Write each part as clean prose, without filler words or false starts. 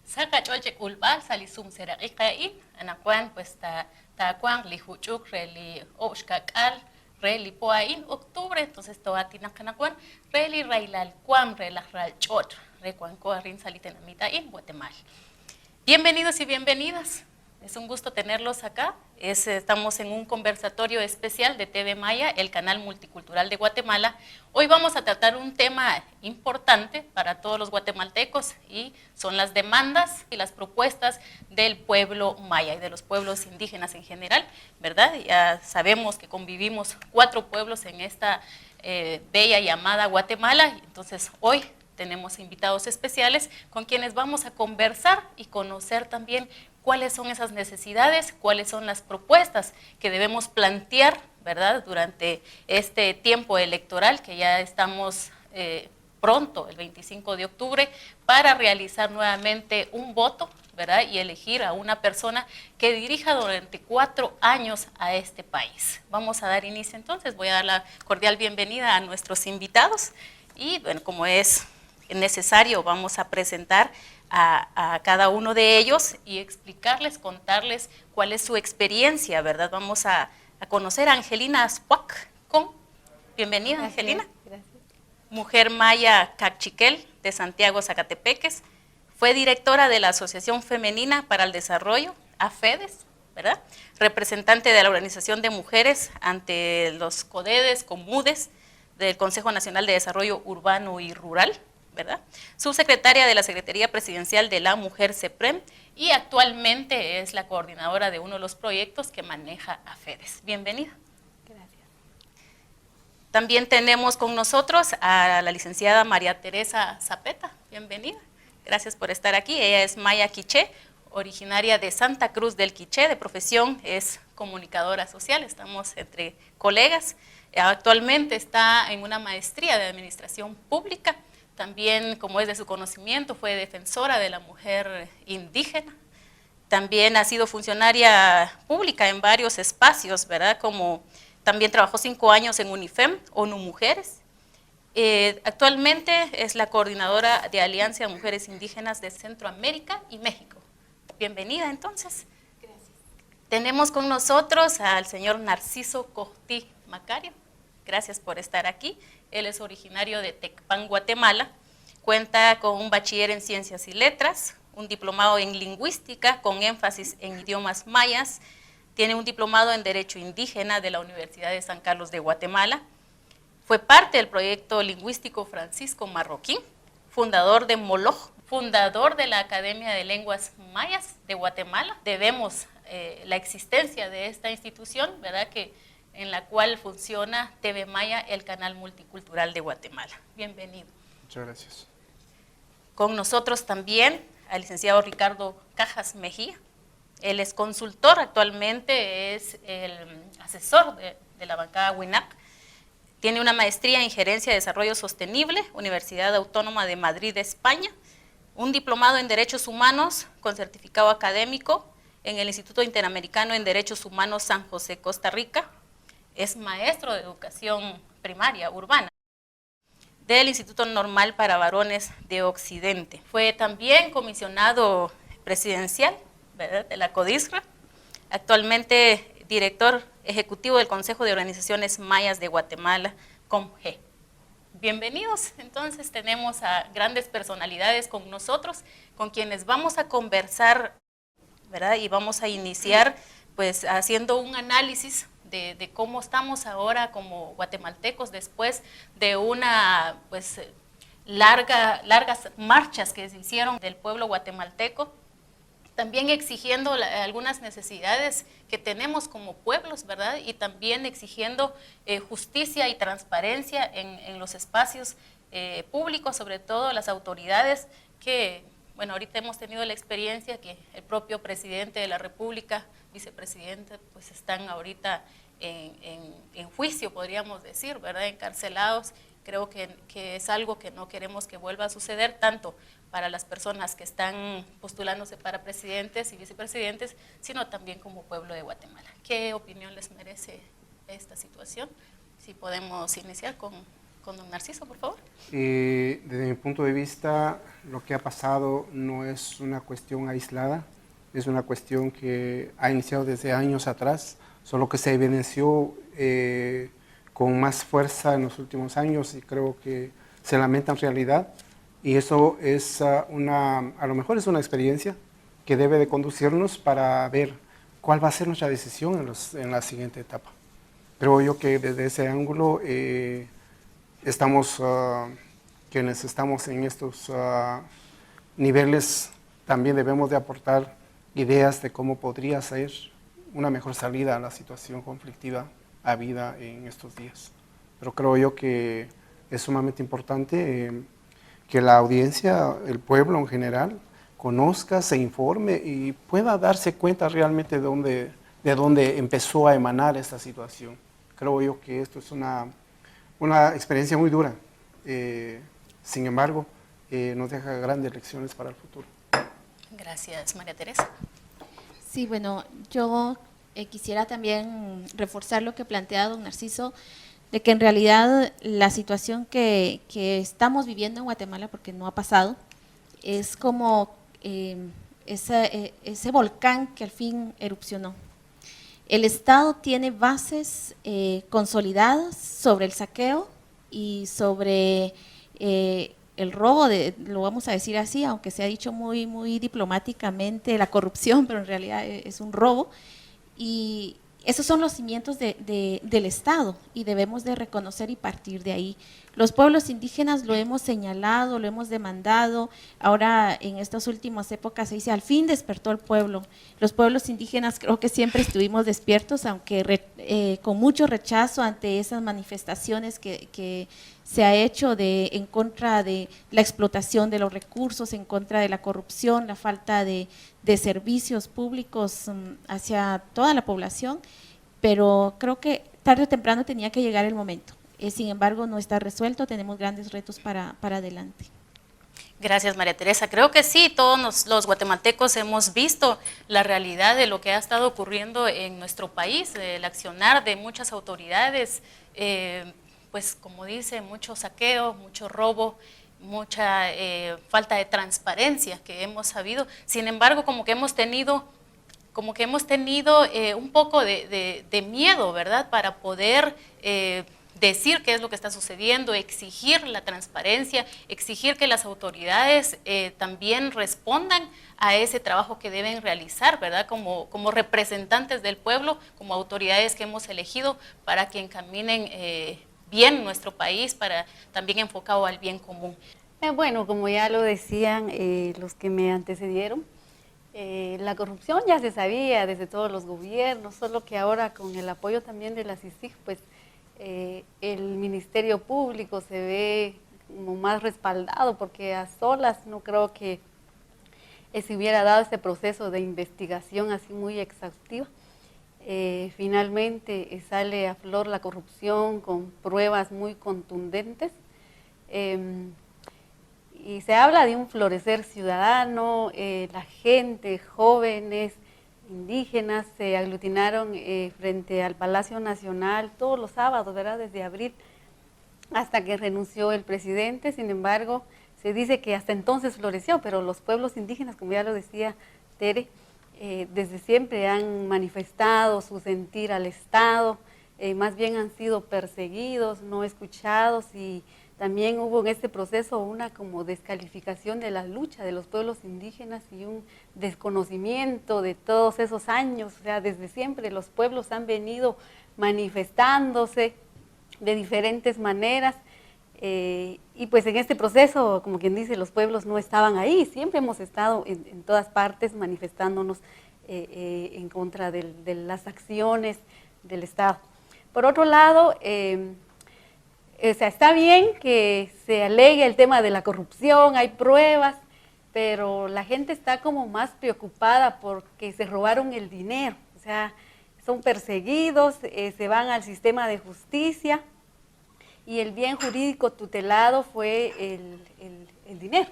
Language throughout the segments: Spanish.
Saka cholche ulbal salisum seraqiqain anakuan pues ta li huchuk reli oshkakal reli poain octubre entonces toatina kanakuan reli railal kuam relajral chot recuan coarin salitenamita in Guatemala. Bienvenidos y bienvenidas. Es un gusto tenerlos acá. Estamos en un conversatorio especial de TV Maya, el canal multicultural de Guatemala. Hoy vamos a tratar un tema importante para todos los guatemaltecos y son las demandas y las propuestas del pueblo maya y de los pueblos indígenas en general, ¿verdad? Ya sabemos que convivimos 4 pueblos en esta bella y amada Guatemala, entonces hoy tenemos invitados especiales con quienes vamos a conversar y conocer también cuáles son esas necesidades, cuáles son las propuestas que debemos plantear, ¿verdad?, durante este tiempo electoral que ya estamos pronto, el 25 de octubre, para realizar nuevamente un voto, ¿verdad?, y elegir a una persona que dirija durante 4 años a este país. Vamos a dar inicio entonces, voy a dar la cordial bienvenida a nuestros invitados y, bueno, como es necesario, vamos a presentar a cada uno de ellos y explicarles, contarles cuál es su experiencia, ¿verdad? Vamos a conocer a Angelina Aspuac. Bienvenida, gracias, Angelina. Gracias. Mujer maya Cachiquel de Santiago, Zacatepeques. Fue directora de la Asociación Femenina para el Desarrollo, AFEDES, ¿verdad? Representante de la Organización de Mujeres ante los CODEDES, COMUDES, del Consejo Nacional de Desarrollo Urbano y Rural, ¿verdad? Subsecretaria de la Secretaría Presidencial de la Mujer CEPREM y actualmente es la coordinadora de uno de los proyectos que maneja AFEDES. Bienvenida. Gracias. También tenemos con nosotros a la licenciada María Teresa Zapeta. Bienvenida. Gracias por estar aquí. Ella es maya quiché, originaria de Santa Cruz del Quiché, de profesión es comunicadora social, estamos entre colegas. Actualmente está en una maestría de Administración Pública. También, como es de su conocimiento, fue defensora de la mujer indígena. También ha sido funcionaria pública en varios espacios, ¿verdad? Como también trabajó 5 años en UNIFEM, ONU Mujeres. Actualmente es la coordinadora de Alianza de Mujeres Indígenas de Centroamérica y México. Bienvenida, entonces. Gracias. Tenemos con nosotros al señor Narciso Cojtí Macario. Gracias por estar aquí. Él es originario de Tecpan, Guatemala. Cuenta con un bachiller en Ciencias y Letras, un diplomado en Lingüística con énfasis en idiomas mayas. Tiene un diplomado en Derecho Indígena de la Universidad de San Carlos de Guatemala. Fue parte del proyecto lingüístico Francisco Marroquín, fundador de MOLOG, fundador de la Academia de Lenguas Mayas de Guatemala. Debemos la existencia de esta institución, ¿verdad?, en la cual funciona TV Maya, el canal multicultural de Guatemala. Bienvenido. Muchas gracias. Con nosotros también al licenciado Ricardo Cajas Mejía. Él es consultor, actualmente es el asesor de la bancada WINAC. Tiene una maestría en Gerencia de Desarrollo Sostenible, Universidad Autónoma de Madrid, España. Un diplomado en Derechos Humanos con certificado académico en el Instituto Interamericano en Derechos Humanos San José, Costa Rica. Es maestro de educación primaria urbana del Instituto Normal para Varones de Occidente. Fue también comisionado presidencial, ¿verdad?, de la CODISRA, actualmente director ejecutivo del Consejo de Organizaciones Mayas de Guatemala, COMGE. Bienvenidos, entonces tenemos a grandes personalidades con nosotros, con quienes vamos a conversar, ¿verdad?, y vamos a iniciar pues haciendo un análisis de cómo estamos ahora como guatemaltecos después de una pues largas marchas que se hicieron del pueblo guatemalteco, también exigiendo algunas necesidades que tenemos como pueblos, ¿verdad? Y también exigiendo justicia y transparencia en los espacios públicos, sobre todo las autoridades que, bueno, ahorita hemos tenido la experiencia que el propio presidente de la República, vicepresidente, pues están ahorita en juicio, podríamos decir, ¿verdad?, encarcelados. Creo que es algo que no queremos que vuelva a suceder, tanto para las personas que están postulándose para presidentes y vicepresidentes, sino también como pueblo de Guatemala. ¿Qué opinión les merece esta situación? Si podemos iniciar con con don Narciso, por favor. Desde mi punto de vista, lo que ha pasado no es una cuestión aislada, es una cuestión que ha iniciado desde años atrás, solo que se evidenció con más fuerza en los últimos años y creo que se lamenta en realidad. Y eso es a lo mejor es una experiencia que debe de conducirnos para ver cuál va a ser nuestra decisión en la siguiente etapa. Creo yo que desde ese ángulo quienes estamos en estos niveles también debemos de aportar ideas de cómo podría ser una mejor salida a la situación conflictiva habida en estos días. Pero creo yo que es sumamente importante que la audiencia, el pueblo en general, conozca, se informe y pueda darse cuenta realmente de dónde empezó a emanar esta situación. Creo yo que esto es una experiencia muy dura. Sin embargo, nos deja grandes lecciones para el futuro. Gracias, María Teresa. Sí, bueno, yo quisiera también reforzar lo que plantea don Narciso, de que en realidad la situación que estamos viviendo en Guatemala, porque no ha pasado, es como ese volcán que al fin erupcionó. El Estado tiene bases consolidadas sobre el saqueo y sobre el robo, lo vamos a decir así, aunque se ha dicho muy, muy diplomáticamente, la corrupción, pero en realidad es un robo. Y esos son los cimientos del Estado y debemos de reconocer y partir de ahí. Los pueblos indígenas lo hemos señalado, lo hemos demandado, ahora en estas últimas épocas se dice, al fin despertó el pueblo. Los pueblos indígenas creo que siempre estuvimos despiertos, aunque con mucho rechazo ante esas manifestaciones que se ha hecho en contra de la explotación de los recursos, en contra de la corrupción, la falta de servicios públicos hacia toda la población, pero creo que tarde o temprano tenía que llegar el momento. Sin embargo, no está resuelto, tenemos grandes retos para adelante. Gracias, María Teresa. Creo que sí, todos los guatemaltecos hemos visto la realidad de lo que ha estado ocurriendo en nuestro país, el accionar de muchas autoridades, pues como dice, mucho saqueo, mucho robo, mucha falta de transparencia que hemos sabido. Sin embargo, como que hemos tenido un poco de miedo, ¿verdad?, para poder decir qué es lo que está sucediendo, exigir la transparencia, exigir que las autoridades también respondan a ese trabajo que deben realizar, ¿verdad?, como representantes del pueblo, como autoridades que hemos elegido para que encaminen bien nuestro país, para también enfocado al bien común. Bueno, como ya lo decían los que me antecedieron, la corrupción ya se sabía desde todos los gobiernos, solo que ahora con el apoyo también de la CICIG, pues el Ministerio Público se ve como más respaldado, porque a solas no creo que se hubiera dado este proceso de investigación así muy exhaustiva. Finalmente sale a flor la corrupción con pruebas muy contundentes. Y se habla de un florecer ciudadano, la gente, jóvenes, indígenas se aglutinaron frente al Palacio Nacional todos los sábados, ¿verdad?, desde abril hasta que renunció el presidente. Sin embargo, se dice que hasta entonces floreció, pero los pueblos indígenas, como ya lo decía Tere, desde siempre han manifestado su sentir al Estado, más bien han sido perseguidos, no escuchados, y también hubo en este proceso una como descalificación de la lucha de los pueblos indígenas y un desconocimiento de todos esos años. O sea, desde siempre los pueblos han venido manifestándose de diferentes maneras, y pues en este proceso, como quien dice, los pueblos no estaban ahí, siempre hemos estado en todas partes manifestándonos en contra de las acciones del Estado. Por otro lado, o sea, está bien que se alegue el tema de la corrupción, hay pruebas, pero la gente está como más preocupada porque se robaron el dinero, o sea, son perseguidos, se van al sistema de justicia y el bien jurídico tutelado fue el dinero.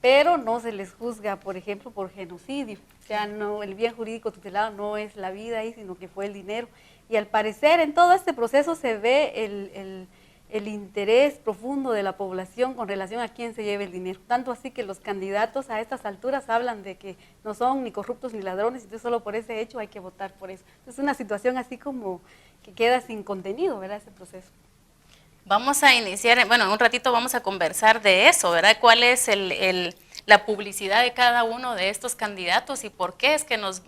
Pero no se les juzga, por ejemplo, por genocidio. O sea, no, el bien jurídico tutelado no es la vida ahí, sino que fue el dinero. Y al parecer en todo este proceso se ve el interés profundo de la población con relación a quién se lleve el dinero. Tanto así que los candidatos a estas alturas hablan de que no son ni corruptos ni ladrones, entonces solo por ese hecho hay que votar por eso. Es una situación así como que queda sin contenido, ¿verdad? Ese proceso. Vamos a iniciar, bueno, en un ratito vamos a conversar de eso, ¿verdad? ¿Cuál es la publicidad de cada uno de estos candidatos y por qué es que nos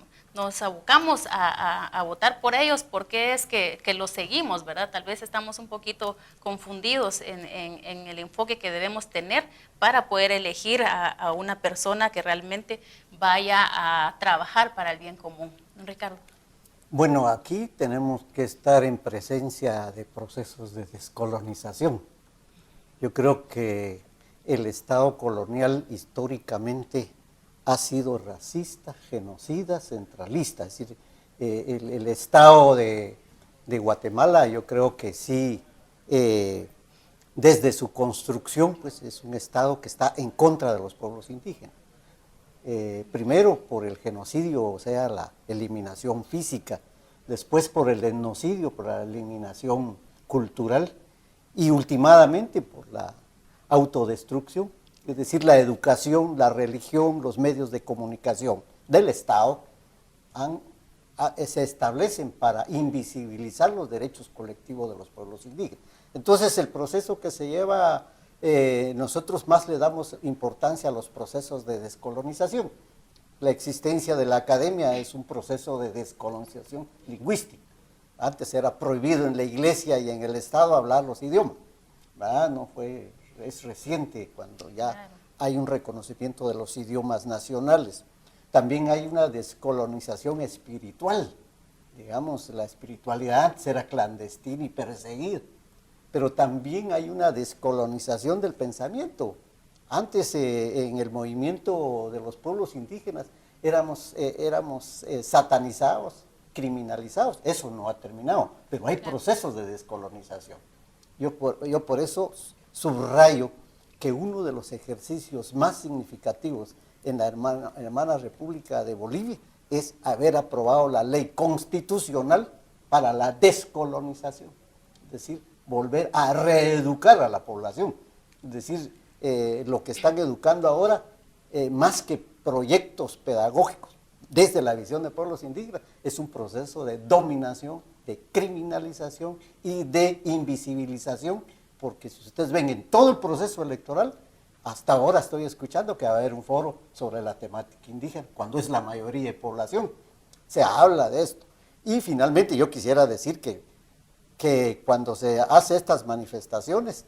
abocamos a votar por ellos? ¿Por qué es que los seguimos, verdad? Tal vez estamos un poquito confundidos en el enfoque que debemos tener para poder elegir a una persona que realmente vaya a trabajar para el bien común. Ricardo. Bueno, aquí tenemos que estar en presencia de procesos de descolonización. Yo creo que el Estado colonial históricamente ha sido racista, genocida, centralista. Es decir, el Estado de Guatemala, yo creo que sí, desde su construcción, pues es un Estado que está en contra de los pueblos indígenas. Primero por el genocidio, o sea, la eliminación física, después por el etnocidio, por la eliminación cultural, y últimamente por la autodestrucción, es decir, la educación, la religión, los medios de comunicación del Estado se establecen para invisibilizar los derechos colectivos de los pueblos indígenas. Entonces, el proceso que se lleva, nosotros más le damos importancia a los procesos de descolonización. La existencia de la academia es un proceso de descolonización lingüística. Antes era prohibido en la iglesia y en el Estado hablar los idiomas, ¿verdad? Es reciente cuando ya hay un reconocimiento de los idiomas nacionales. También hay una descolonización espiritual. Digamos, la espiritualidad antes era clandestina y perseguida, pero también hay una descolonización del pensamiento. Antes, en el movimiento de los pueblos indígenas, éramos satanizados, criminalizados. Eso no ha terminado, pero hay procesos de descolonización. Yo por eso subrayo que uno de los ejercicios más significativos en la hermana República de Bolivia es haber aprobado la ley constitucional para la descolonización, es decir, volver a reeducar a la población, es decir, lo que están educando ahora, más que proyectos pedagógicos desde la visión de pueblos indígenas, es un proceso de dominación, de criminalización y de invisibilización, porque si ustedes ven en todo el proceso electoral, hasta ahora estoy escuchando que va a haber un foro sobre la temática indígena, cuando es la mayoría de población. Se habla de esto. Y finalmente yo quisiera decir que cuando se hace estas manifestaciones,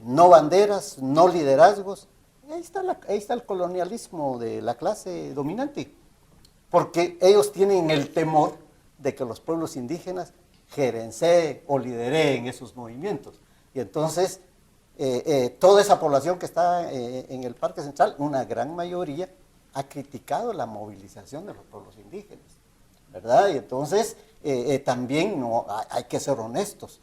no banderas, no liderazgos, ahí está el colonialismo de la clase dominante, porque ellos tienen el temor de que los pueblos indígenas gerenceen o lideren esos movimientos. Y entonces, toda esa población que está en el Parque Central, una gran mayoría, ha criticado la movilización de los pueblos indígenas, ¿verdad? Y entonces, también hay que ser honestos.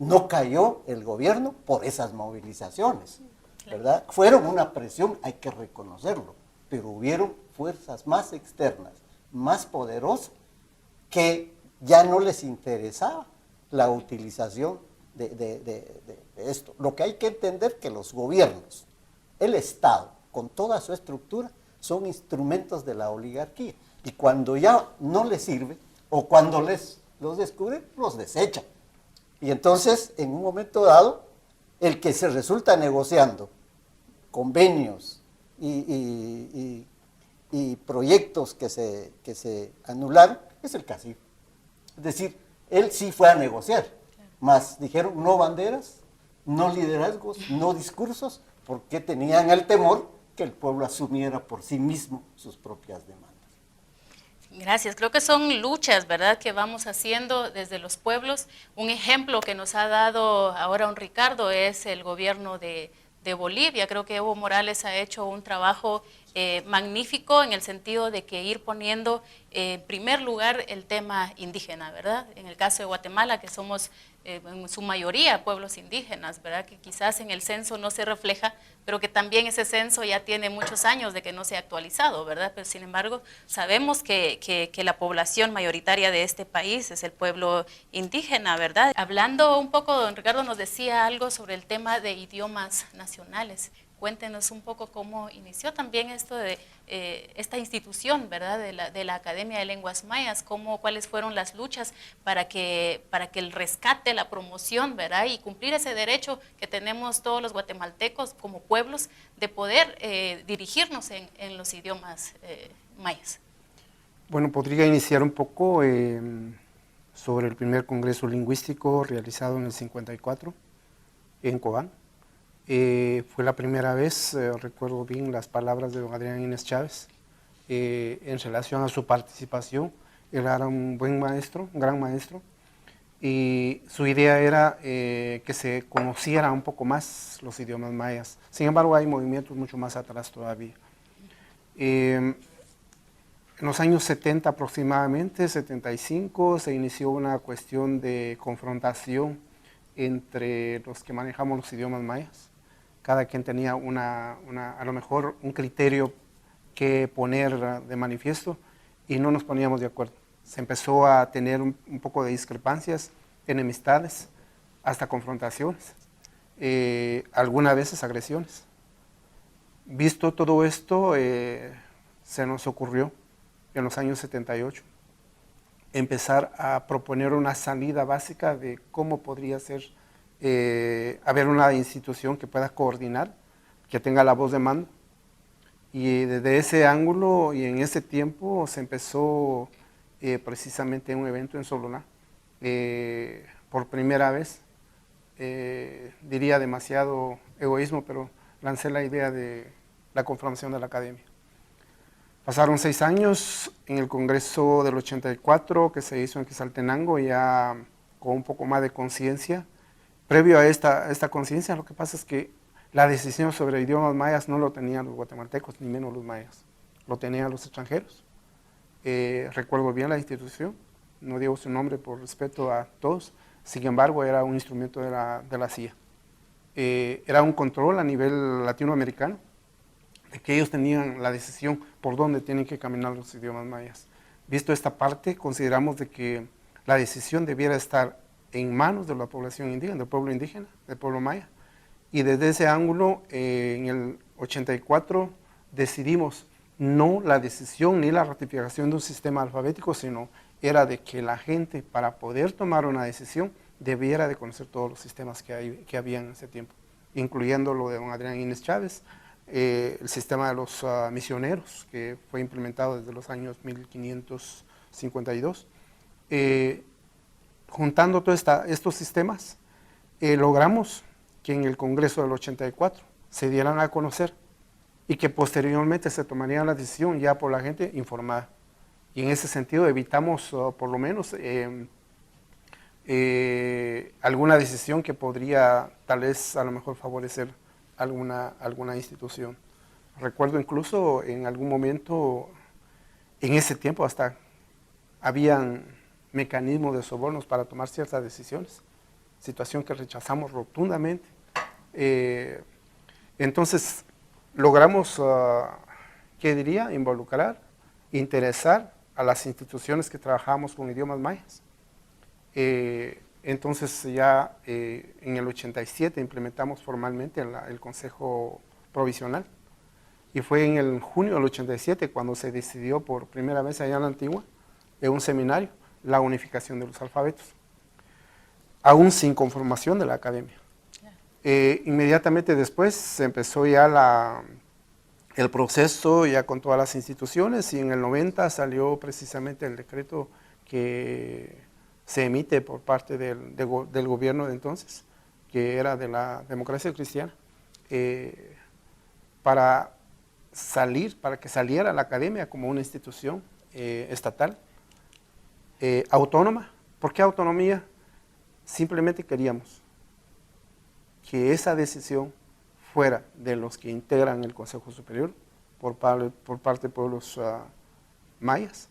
No cayó el gobierno por esas movilizaciones, ¿verdad? Fueron una presión, hay que reconocerlo, pero hubieron fuerzas más externas, más poderosas, que ya no les interesaba la utilización de esto. Lo que hay que entender que los gobiernos, el Estado, con toda su estructura, son instrumentos de la oligarquía. Y cuando ya no les sirve, o cuando los descubren, los desechan. Y entonces, en un momento dado, el que se resulta negociando convenios y proyectos que se anularon, es el cacique. Es decir, él sí fue a negociar, mas dijeron no banderas, no liderazgos, no discursos, porque tenían el temor que el pueblo asumiera por sí mismo sus propias demandas. Gracias. Creo que son luchas, ¿verdad?, que vamos haciendo desde los pueblos. Un ejemplo que nos ha dado ahora un Ricardo es el gobierno de Bolivia. Creo que Evo Morales ha hecho un trabajo magnífico en el sentido de que ir poniendo en primer lugar el tema indígena, ¿verdad? En el caso de Guatemala, que somos en su mayoría pueblos indígenas, ¿verdad? Que quizás en el censo no se refleja, pero que también ese censo ya tiene muchos años de que no se ha actualizado, ¿verdad? Pero sin embargo, sabemos que la población mayoritaria de este país es el pueblo indígena, ¿verdad? Hablando un poco, don Ricardo nos decía algo sobre el tema de idiomas nacionales. Cuéntenos un poco cómo inició también esto de esta institución, ¿verdad? De la Academia de Lenguas Mayas, cuáles fueron las luchas para que el rescate, la promoción, ¿verdad? Y cumplir ese derecho que tenemos todos los guatemaltecos como pueblos de poder dirigirnos en los idiomas mayas. Bueno, podría iniciar un poco sobre el primer congreso lingüístico realizado en el 54 en Cobán. Fue la primera vez, recuerdo bien las palabras de don Adrián Ines Chávez, en relación a su participación. Él era un buen maestro, un gran maestro, y su idea era que se conociera un poco más los idiomas mayas. Sin embargo, hay movimientos mucho más atrás todavía. En los años 70 aproximadamente, 75, se inició una cuestión de confrontación entre los que manejamos los idiomas mayas. Cada quien tenía a lo mejor un criterio que poner de manifiesto y no nos poníamos de acuerdo. Se empezó a tener un poco de discrepancias, enemistades, hasta confrontaciones, algunas veces agresiones. Visto todo esto, se nos ocurrió en los años 78 empezar a proponer una salida básica de cómo podría ser haber una institución que pueda coordinar, que tenga la voz de mando. Y desde ese ángulo y en ese tiempo se empezó precisamente un evento en Soloná. Por primera vez, diría demasiado egoísmo, pero lancé la idea de la conformación de la academia. Pasaron 6 años en el Congreso del 84 que se hizo en Quetzaltenango, ya con un poco más de conciencia. Previo a esta conciencia, lo que pasa es que la decisión sobre idiomas mayas no lo tenían los guatemaltecos, ni menos los mayas. Lo tenían los extranjeros. Recuerdo bien la institución, no digo su nombre por respeto a todos, sin embargo era un instrumento de la CIA. Era un control a nivel latinoamericano, de que ellos tenían la decisión por dónde tienen que caminar los idiomas mayas. Visto esta parte, consideramos de que la decisión debiera estar en manos de la población indígena, del pueblo indígena, del pueblo maya. Y desde ese ángulo, en el 84, decidimos no la decisión ni la ratificación de un sistema alfabético, sino era de que la gente, para poder tomar una decisión, debiera de conocer todos los sistemas que había en ese tiempo, incluyendo lo de don Adrián Ines Chávez, el sistema de los misioneros, que fue implementado desde los años 1552. Juntando todos estos sistemas, logramos que en el Congreso del 84 se dieran a conocer y que posteriormente se tomaría la decisión ya por la gente informada. Y en ese sentido evitamos por lo menos alguna decisión que podría tal vez a lo mejor favorecer alguna institución. Recuerdo incluso en algún momento, en ese tiempo hasta habían mecanismos de sobornos para tomar ciertas decisiones, situación que rechazamos rotundamente. Entonces logramos, ¿qué diría? Involucrar, interesar a las instituciones que trabajamos con idiomas mayas. Entonces ya en el 87 implementamos formalmente el Consejo Provisional y fue en el junio del 87 cuando se decidió por primera vez allá en la Antigua, en un seminario, la unificación de los alfabetos, aún sin conformación de la academia. Inmediatamente después se empezó ya el proceso ya con todas las instituciones y en el 90 salió precisamente el decreto que se emite por parte del gobierno de entonces, que era de la democracia cristiana, para que saliera la academia como una institución estatal, autónoma. ¿Por qué autonomía? Simplemente queríamos que esa decisión fuera de los que integran el Consejo Superior por parte de pueblos mayas.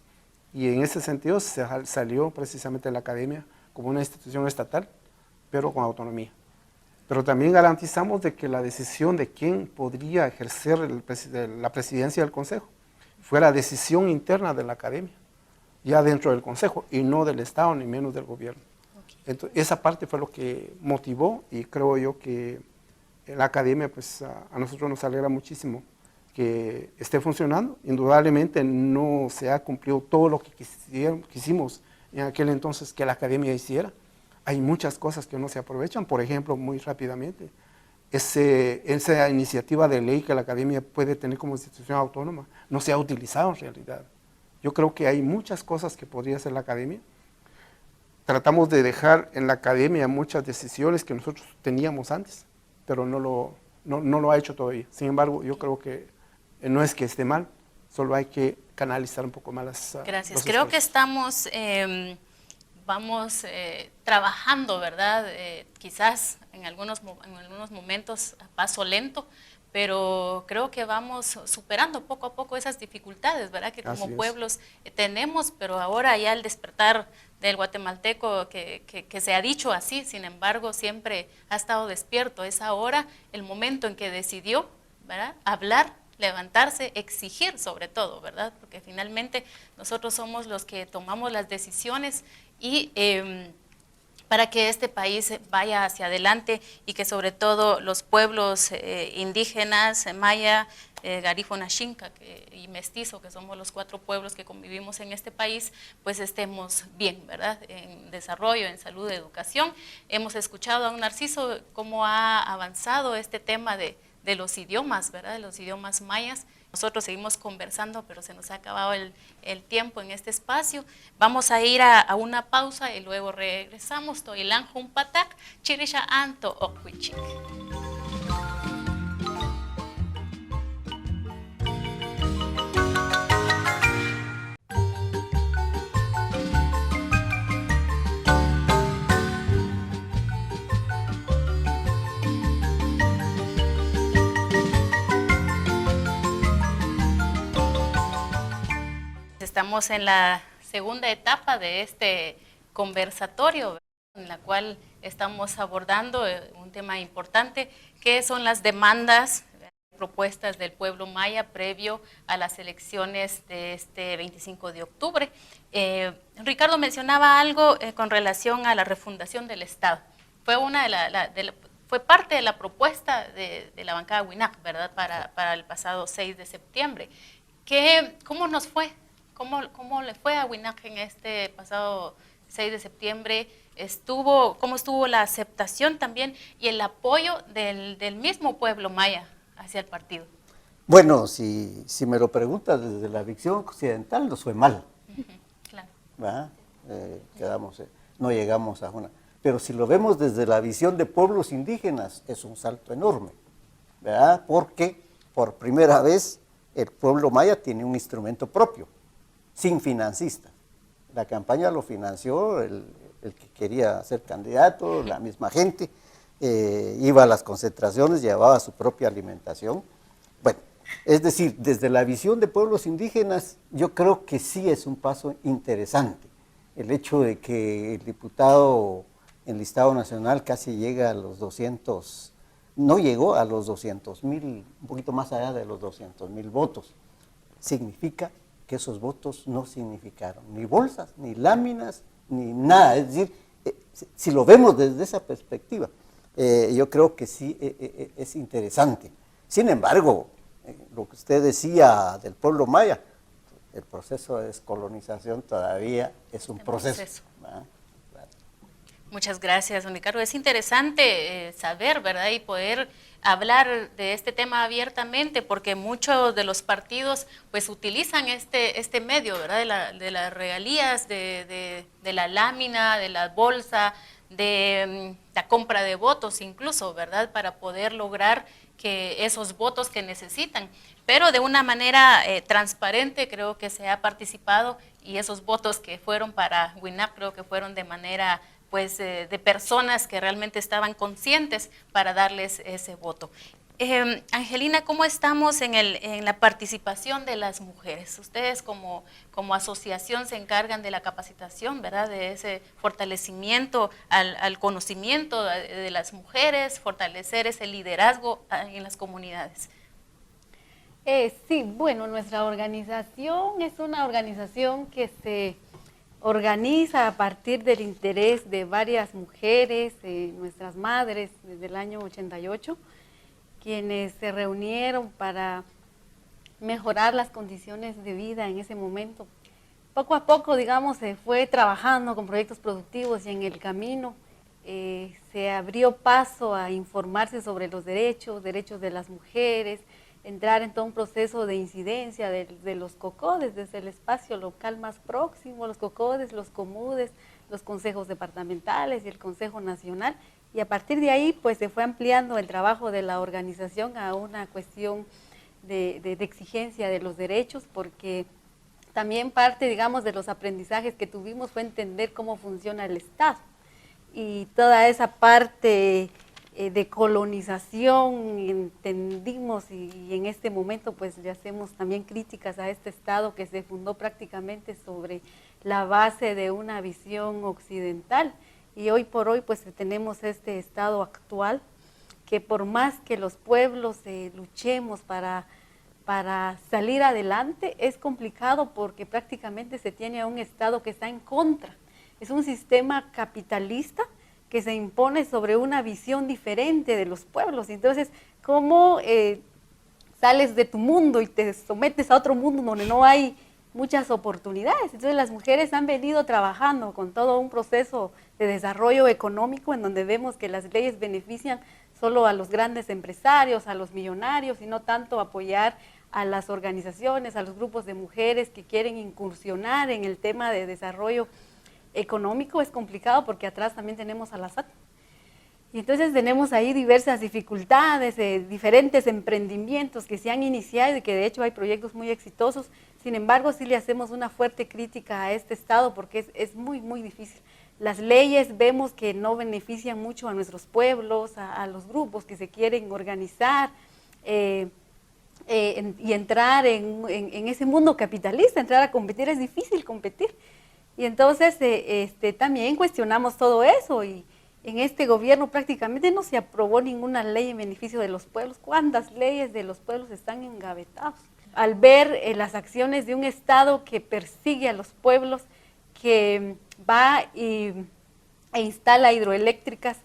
Y en ese sentido salió precisamente la academia como una institución estatal, pero con autonomía. Pero también garantizamos de que la decisión de quién podría ejercer la presidencia del Consejo fuera decisión interna de la academia, ya dentro del Consejo, y no del Estado, ni menos del gobierno. Entonces, esa parte fue lo que motivó, y creo yo que la academia, pues a nosotros nos alegra muchísimo que esté funcionando. Indudablemente no se ha cumplido todo lo que quisimos en aquel entonces que la academia hiciera. Hay muchas cosas que no se aprovechan, por ejemplo, muy rápidamente, esa iniciativa de ley que la academia puede tener como institución autónoma no se ha utilizado en realidad. Yo creo que hay muchas cosas que podría hacer la academia. Tratamos de dejar en la academia muchas decisiones que nosotros teníamos antes, pero no lo ha hecho todavía. Sin embargo, yo creo que no es que esté mal, solo hay que canalizar un poco más las Gracias. Creo que estamos, vamos trabajando, ¿verdad? Quizás en algunos momentos a paso lento, pero creo que vamos superando poco a poco esas dificultades, ¿verdad? Que como pueblos tenemos, pero ahora ya el despertar del guatemalteco que se ha dicho así, sin embargo, siempre ha estado despierto. Es ahora el momento en que decidió, ¿verdad?, hablar, levantarse, exigir sobre todo, ¿verdad? Porque finalmente nosotros somos los que tomamos las decisiones y para que este país vaya hacia adelante y que sobre todo los pueblos indígenas, maya, garífuna, xinca y mestizo, que somos los 4 pueblos que convivimos en este país, pues estemos bien, ¿verdad? En desarrollo, en salud, educación. Hemos escuchado a un Narciso cómo ha avanzado este tema de los idiomas, ¿verdad? De los idiomas mayas. Nosotros seguimos conversando, pero se nos ha acabado el tiempo en este espacio. Vamos a ir a una pausa y luego regresamos. Toilán Jumpatak, Chirisha Anto Okwichik. Estamos en la segunda etapa de este conversatorio, en la cual estamos abordando un tema importante, que son las demandas, propuestas del pueblo maya previo a las elecciones de este 25 de octubre. Ricardo mencionaba algo con relación a la refundación del Estado. Fue parte de la propuesta de la bancada WINAC, ¿verdad?, para el pasado 6 de septiembre. ¿Cómo nos fue? ¿Cómo le fue a WINAC en este pasado 6 de septiembre? ¿Cómo estuvo la aceptación también y el apoyo del mismo pueblo maya hacia el partido? Bueno, si me lo preguntas desde la visión occidental, nos fue mal. Claro. ¿Verdad? No llegamos a una. Pero si lo vemos desde la visión de pueblos indígenas, es un salto enorme, ¿verdad? Porque por primera vez el pueblo maya tiene un instrumento propio, sin financistas. La campaña lo financió el que quería ser candidato, la misma gente, iba a las concentraciones, llevaba su propia alimentación. Bueno, es decir, desde la visión de pueblos indígenas, yo creo que sí es un paso interesante. El hecho de que el diputado enlistado nacional casi llega a los 200, no llegó a los 200,000, un poquito más allá de los 200,000 votos, significa que esos votos no significaron ni bolsas, ni láminas, ni nada. Es decir, si lo vemos desde esa perspectiva, yo creo que sí es interesante. Sin embargo, lo que usted decía del pueblo maya, el proceso de descolonización todavía es un proceso. ¿Verdad? Muchas gracias, don Ricardo. Es interesante saber, ¿verdad?, y poder hablar de este tema abiertamente, porque muchos de los partidos pues utilizan este medio, ¿verdad?, de las regalías, de la lámina, de la bolsa, de la compra de votos incluso, ¿verdad?, para poder lograr que esos votos que necesitan, pero de una manera transparente creo que se ha participado, y esos votos que fueron para WINAC creo que fueron de manera pues de personas que realmente estaban conscientes para darles ese voto. Angelina, ¿cómo estamos en la participación de las mujeres? Ustedes como asociación se encargan de la capacitación, ¿verdad? De ese fortalecimiento al conocimiento de las mujeres, fortalecer ese liderazgo en las comunidades. Sí, bueno, nuestra organización es una organización que se organiza a partir del interés de varias mujeres, nuestras madres, desde el año 88, quienes se reunieron para mejorar las condiciones de vida en ese momento. Poco a poco, digamos, se fue trabajando con proyectos productivos y en el camino se abrió paso a informarse sobre los derechos de las mujeres, entrar en todo un proceso de incidencia de los COCODES, desde el espacio local más próximo, los COCODES, los COMUDES, los consejos departamentales y el Consejo Nacional. Y a partir de ahí, pues se fue ampliando el trabajo de la organización a una cuestión de exigencia de los derechos, porque también parte, digamos, de los aprendizajes que tuvimos fue entender cómo funciona el Estado. Y toda esa parte de colonización entendimos y en este momento pues le hacemos también críticas a este Estado que se fundó prácticamente sobre la base de una visión occidental. Y hoy por hoy pues tenemos este estado actual que por más que los pueblos luchemos para salir adelante, es complicado porque prácticamente se tiene a un estado que está en contra. Es un sistema capitalista que se impone sobre una visión diferente de los pueblos. Entonces, ¿cómo sales de tu mundo y te sometes a otro mundo donde no hay muchas oportunidades? Entonces las mujeres han venido trabajando con todo un proceso de desarrollo económico en donde vemos que las leyes benefician solo a los grandes empresarios, a los millonarios y no tanto apoyar a las organizaciones, a los grupos de mujeres que quieren incursionar en el tema de desarrollo económico. Es complicado porque atrás también tenemos a la SAT. Y entonces tenemos ahí diversas dificultades, diferentes emprendimientos que se han iniciado y que de hecho hay proyectos muy exitosos. Sin embargo, sí le hacemos una fuerte crítica a este Estado porque es muy, muy difícil. Las leyes vemos que no benefician mucho a nuestros pueblos, a los grupos que se quieren organizar y entrar en ese mundo capitalista, entrar a competir, es difícil competir. Y entonces también cuestionamos todo eso y en este gobierno prácticamente no se aprobó ninguna ley en beneficio de los pueblos. ¿Cuántas leyes de los pueblos están engavetados? Al ver las acciones de un Estado que persigue a los pueblos, que va e instala hidroeléctricas,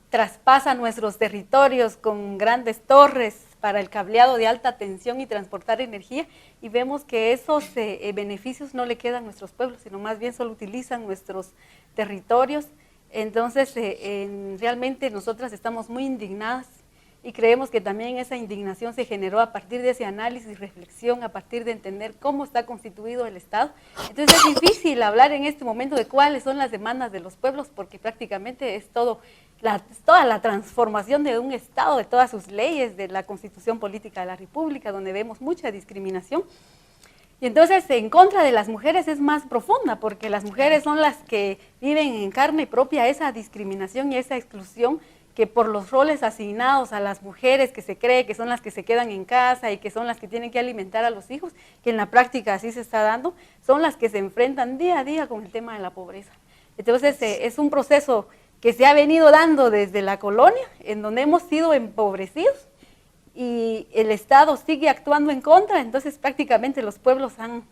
traspasa nuestros territorios con grandes torres para el cableado de alta tensión y transportar energía, y vemos que esos beneficios no le quedan a nuestros pueblos, sino más bien solo utilizan nuestros territorios. Entonces, realmente nosotras estamos muy indignadas y creemos que también esa indignación se generó a partir de ese análisis y reflexión, a partir de entender cómo está constituido el Estado. Entonces es difícil hablar en este momento de cuáles son las demandas de los pueblos, porque prácticamente es toda la transformación de un Estado, de todas sus leyes, de la Constitución Política de la República, donde vemos mucha discriminación. Y entonces en contra de las mujeres es más profunda, porque las mujeres son las que viven en carne propia esa discriminación y esa exclusión que por los roles asignados a las mujeres, que se cree que son las que se quedan en casa y que son las que tienen que alimentar a los hijos, que en la práctica así se está dando, son las que se enfrentan día a día con el tema de la pobreza. Entonces es un proceso que se ha venido dando desde la colonia, en donde hemos sido empobrecidos, y el Estado sigue actuando en contra. Entonces prácticamente los pueblos han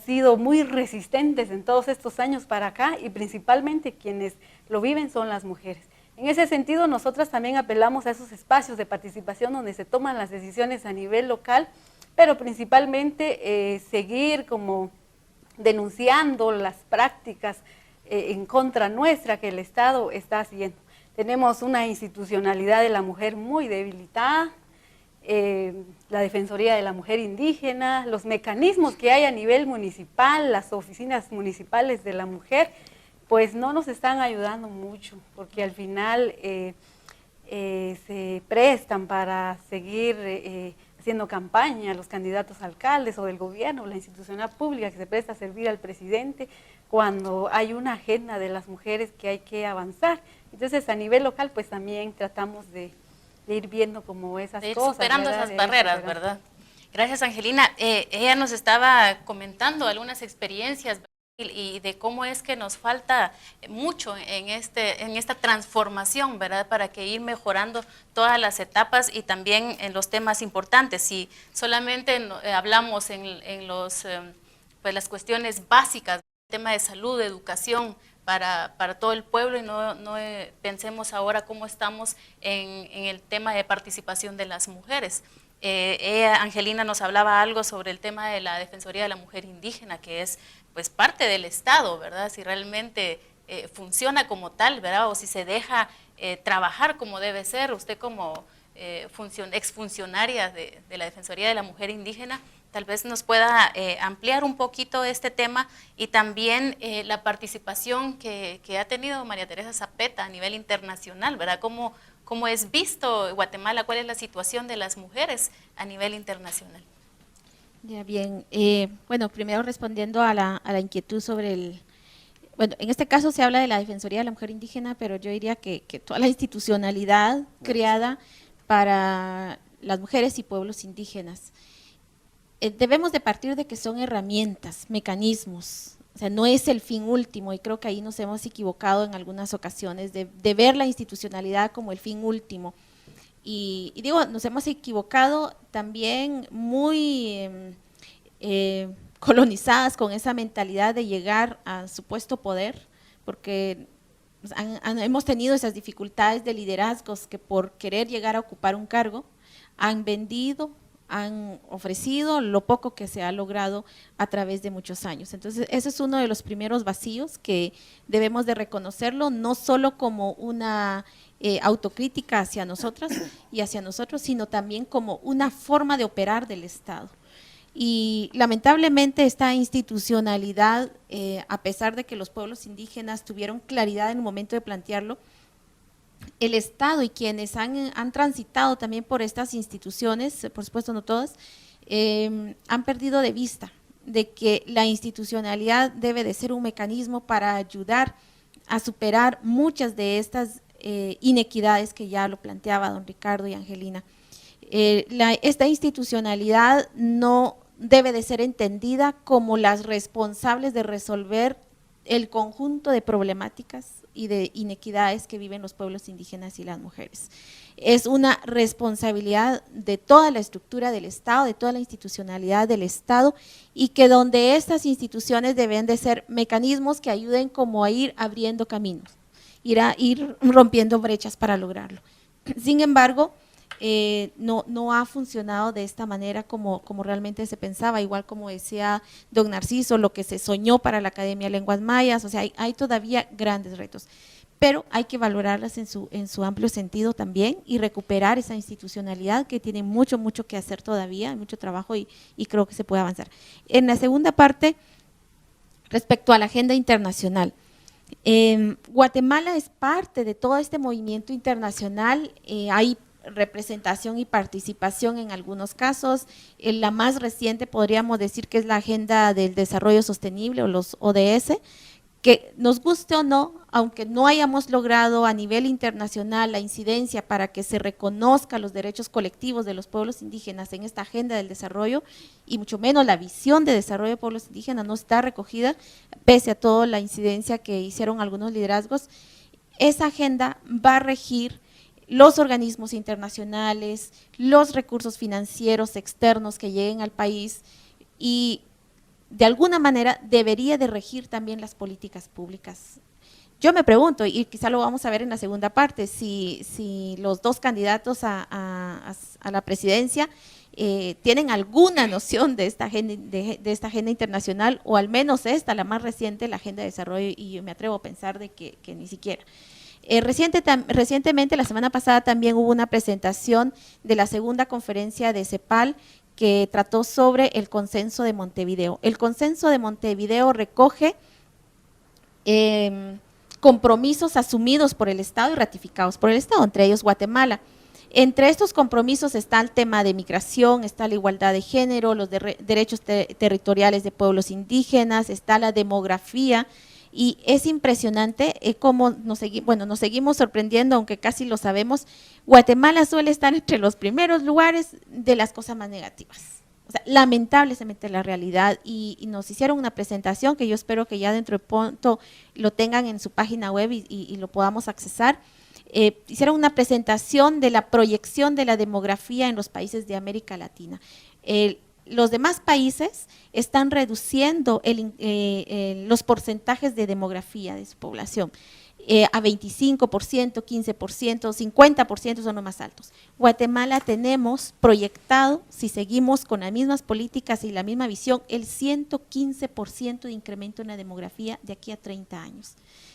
sido muy resistentes en todos estos años para acá, y principalmente quienes lo viven son las mujeres. En ese sentido, nosotras también apelamos a esos espacios de participación donde se toman las decisiones a nivel local, pero principalmente seguir como denunciando las prácticas en contra nuestra que el Estado está haciendo. Tenemos una institucionalidad de la mujer muy debilitada, la Defensoría de la Mujer Indígena, los mecanismos que hay a nivel municipal, las oficinas municipales de la mujer, pues no nos están ayudando mucho, porque al final se prestan para seguir haciendo campaña los candidatos a alcaldes o del gobierno, la institucionalidad pública que se presta a servir al presidente, cuando hay una agenda de las mujeres que hay que avanzar. Entonces a nivel local pues también tratamos de ir viendo como esas de ir cosas. superando ¿verdad? esas De ir barreras, superando. ¿verdad? Gracias, Angelina. Ella nos estaba comentando algunas experiencias y de cómo es que nos falta mucho en esta transformación, ¿verdad? Para que ir mejorando todas las etapas y también en los temas importantes. Si solamente hablamos en pues las cuestiones básicas, tema de salud, de educación para todo el pueblo y no pensemos ahora cómo estamos en el tema de participación de las mujeres. Angelina nos hablaba algo sobre el tema de la Defensoría de la Mujer Indígena, que es pues parte del Estado, ¿verdad? Si realmente funciona como tal, ¿verdad? O si se deja trabajar como debe ser. Usted como exfuncionaria de la Defensoría de la Mujer Indígena, tal vez nos pueda ampliar un poquito este tema y también la participación que ha tenido María Teresa Zapeta a nivel internacional, ¿verdad? ¿Cómo es visto Guatemala? ¿Cuál es la situación de las mujeres a nivel internacional? Ya bien, bueno, primero respondiendo a la inquietud sobre bueno, en este caso se habla de la Defensoría de la Mujer Indígena, pero yo diría que toda la institucionalidad creada para las mujeres y pueblos indígenas. Debemos de partir de que son herramientas, mecanismos, o sea, no es el fin último, y creo que ahí nos hemos equivocado en algunas ocasiones de ver la institucionalidad como el fin último. Y digo, nos hemos equivocado también muy colonizadas con esa mentalidad de llegar a supuesto poder, porque hemos tenido esas dificultades de liderazgos que por querer llegar a ocupar un cargo han vendido, han ofrecido lo poco que se ha logrado a través de muchos años. Entonces, ese es uno de los primeros vacíos que debemos de reconocerlo, no solo como una autocrítica hacia nosotras y hacia nosotros, sino también como una forma de operar del Estado. Y lamentablemente esta institucionalidad, a pesar de que los pueblos indígenas tuvieron claridad en el momento de plantearlo, el Estado y quienes han transitado también por estas instituciones, por supuesto no todas, han perdido de vista de que la institucionalidad debe de ser un mecanismo para ayudar a superar muchas de estas inequidades que ya lo planteaba don Ricardo y Angelina. Esta institucionalidad no debe de ser entendida como las responsables de resolver el conjunto de problemáticas y de inequidades que viven los pueblos indígenas y las mujeres. Es una responsabilidad de toda la estructura del Estado, de toda la institucionalidad del Estado, y que donde estas instituciones deben de ser mecanismos que ayuden como a ir abriendo caminos, ir rompiendo brechas para lograrlo. Sin embargo, no ha funcionado de esta manera como realmente se pensaba, igual como decía don Narciso, lo que se soñó para la Academia de Lenguas Mayas, o sea, hay todavía grandes retos, pero hay que valorarlas en su amplio sentido también y recuperar esa institucionalidad que tiene mucho que hacer todavía, mucho trabajo y creo que se puede avanzar. En la segunda parte, respecto a la agenda internacional, Guatemala es parte de todo este movimiento internacional, hay representación y participación en algunos casos. La más reciente podríamos decir que es la Agenda del Desarrollo Sostenible o los ODS, que nos guste o no, aunque no hayamos logrado a nivel internacional la incidencia para que se reconozca los derechos colectivos de los pueblos indígenas en esta agenda del desarrollo, y mucho menos la visión de desarrollo de pueblos indígenas no está recogida, pese a toda la incidencia que hicieron algunos liderazgos. Esa agenda va a regir los organismos internacionales, los recursos financieros externos que lleguen al país y de alguna manera debería de regir también las políticas públicas. Yo me pregunto, y quizá lo vamos a ver en la segunda parte, si los dos candidatos a la presidencia tienen alguna noción de esta agenda internacional, o al menos la más reciente, la Agenda de Desarrollo, y yo me atrevo a pensar de que ni siquiera. Recientemente, la semana pasada, también hubo una presentación de la segunda conferencia de CEPAL que trató sobre el consenso de Montevideo. El consenso de Montevideo recoge compromisos asumidos por el Estado y ratificados por el Estado, entre ellos Guatemala. Entre estos compromisos está el tema de migración, está la igualdad de género, los derechos territoriales de pueblos indígenas, está la demografía, y es impresionante cómo nos seguimos sorprendiendo, aunque casi lo sabemos. Guatemala suele estar entre los primeros lugares de las cosas más negativas. O sea, lamentablemente la realidad, y nos hicieron una presentación que yo espero que ya dentro de pronto lo tengan en su página web y lo podamos accesar. Hicieron una presentación de la proyección de la demografía en los países de América Latina. Los demás países están reduciendo los porcentajes de demografía de su población. A 25%, 15%, 50% son los más altos. Guatemala tenemos proyectado, si seguimos con las mismas políticas y la misma visión, el 115% de incremento en la demografía de aquí a 30 años.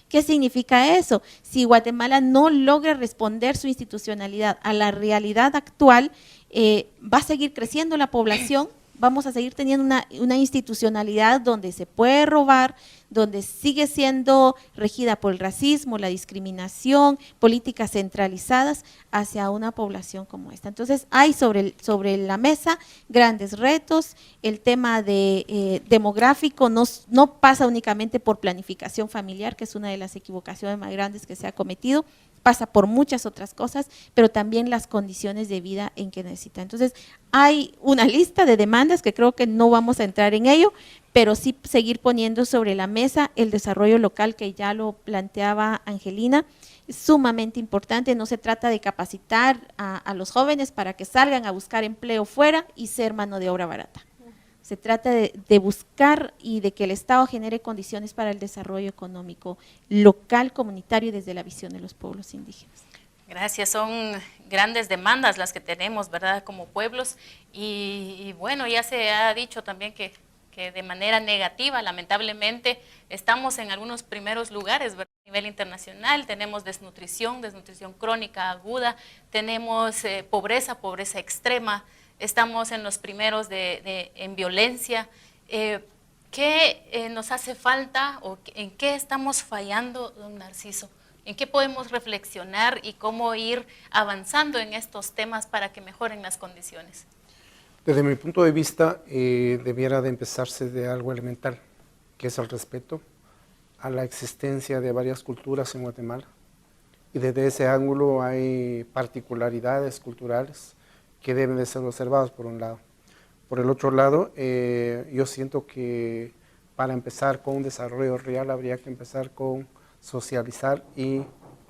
¿Qué significa eso? Si Guatemala no logra responder su institucionalidad a la realidad actual, va a seguir creciendo la población, vamos a seguir teniendo una institucionalidad donde se puede robar, donde sigue siendo regida por el racismo, la discriminación, políticas centralizadas hacia una población como esta. Entonces, hay sobre la mesa grandes retos. El tema demográfico no pasa únicamente por planificación familiar, que es una de las equivocaciones más grandes que se ha cometido, pasa por muchas otras cosas, pero también las condiciones de vida en que necesita. Entonces, hay una lista de demandas que creo que no vamos a entrar en ello, pero sí seguir poniendo sobre la mesa el desarrollo local, que ya lo planteaba Angelina, es sumamente importante. No se trata de capacitar a los jóvenes para que salgan a buscar empleo fuera y ser mano de obra barata. Se trata de buscar y de que el Estado genere condiciones para el desarrollo económico local, comunitario, desde la visión de los pueblos indígenas. Gracias, son grandes demandas las que tenemos, ¿verdad?, como pueblos, y bueno, ya se ha dicho también que de manera negativa, lamentablemente, estamos en algunos primeros lugares, ¿verdad?, a nivel internacional. Tenemos desnutrición crónica aguda, tenemos pobreza extrema, estamos en los primeros en violencia. ¿Qué nos hace falta o en qué estamos fallando, don Narciso? ¿En qué podemos reflexionar y cómo ir avanzando en estos temas para que mejoren las condiciones? Desde mi punto de vista, debiera de empezarse de algo elemental, que es el respeto a la existencia de varias culturas en Guatemala. Y desde ese ángulo hay particularidades culturales que deben de ser observadas por un lado. Por el otro lado, yo siento que para empezar con un desarrollo real habría que empezar con socializar y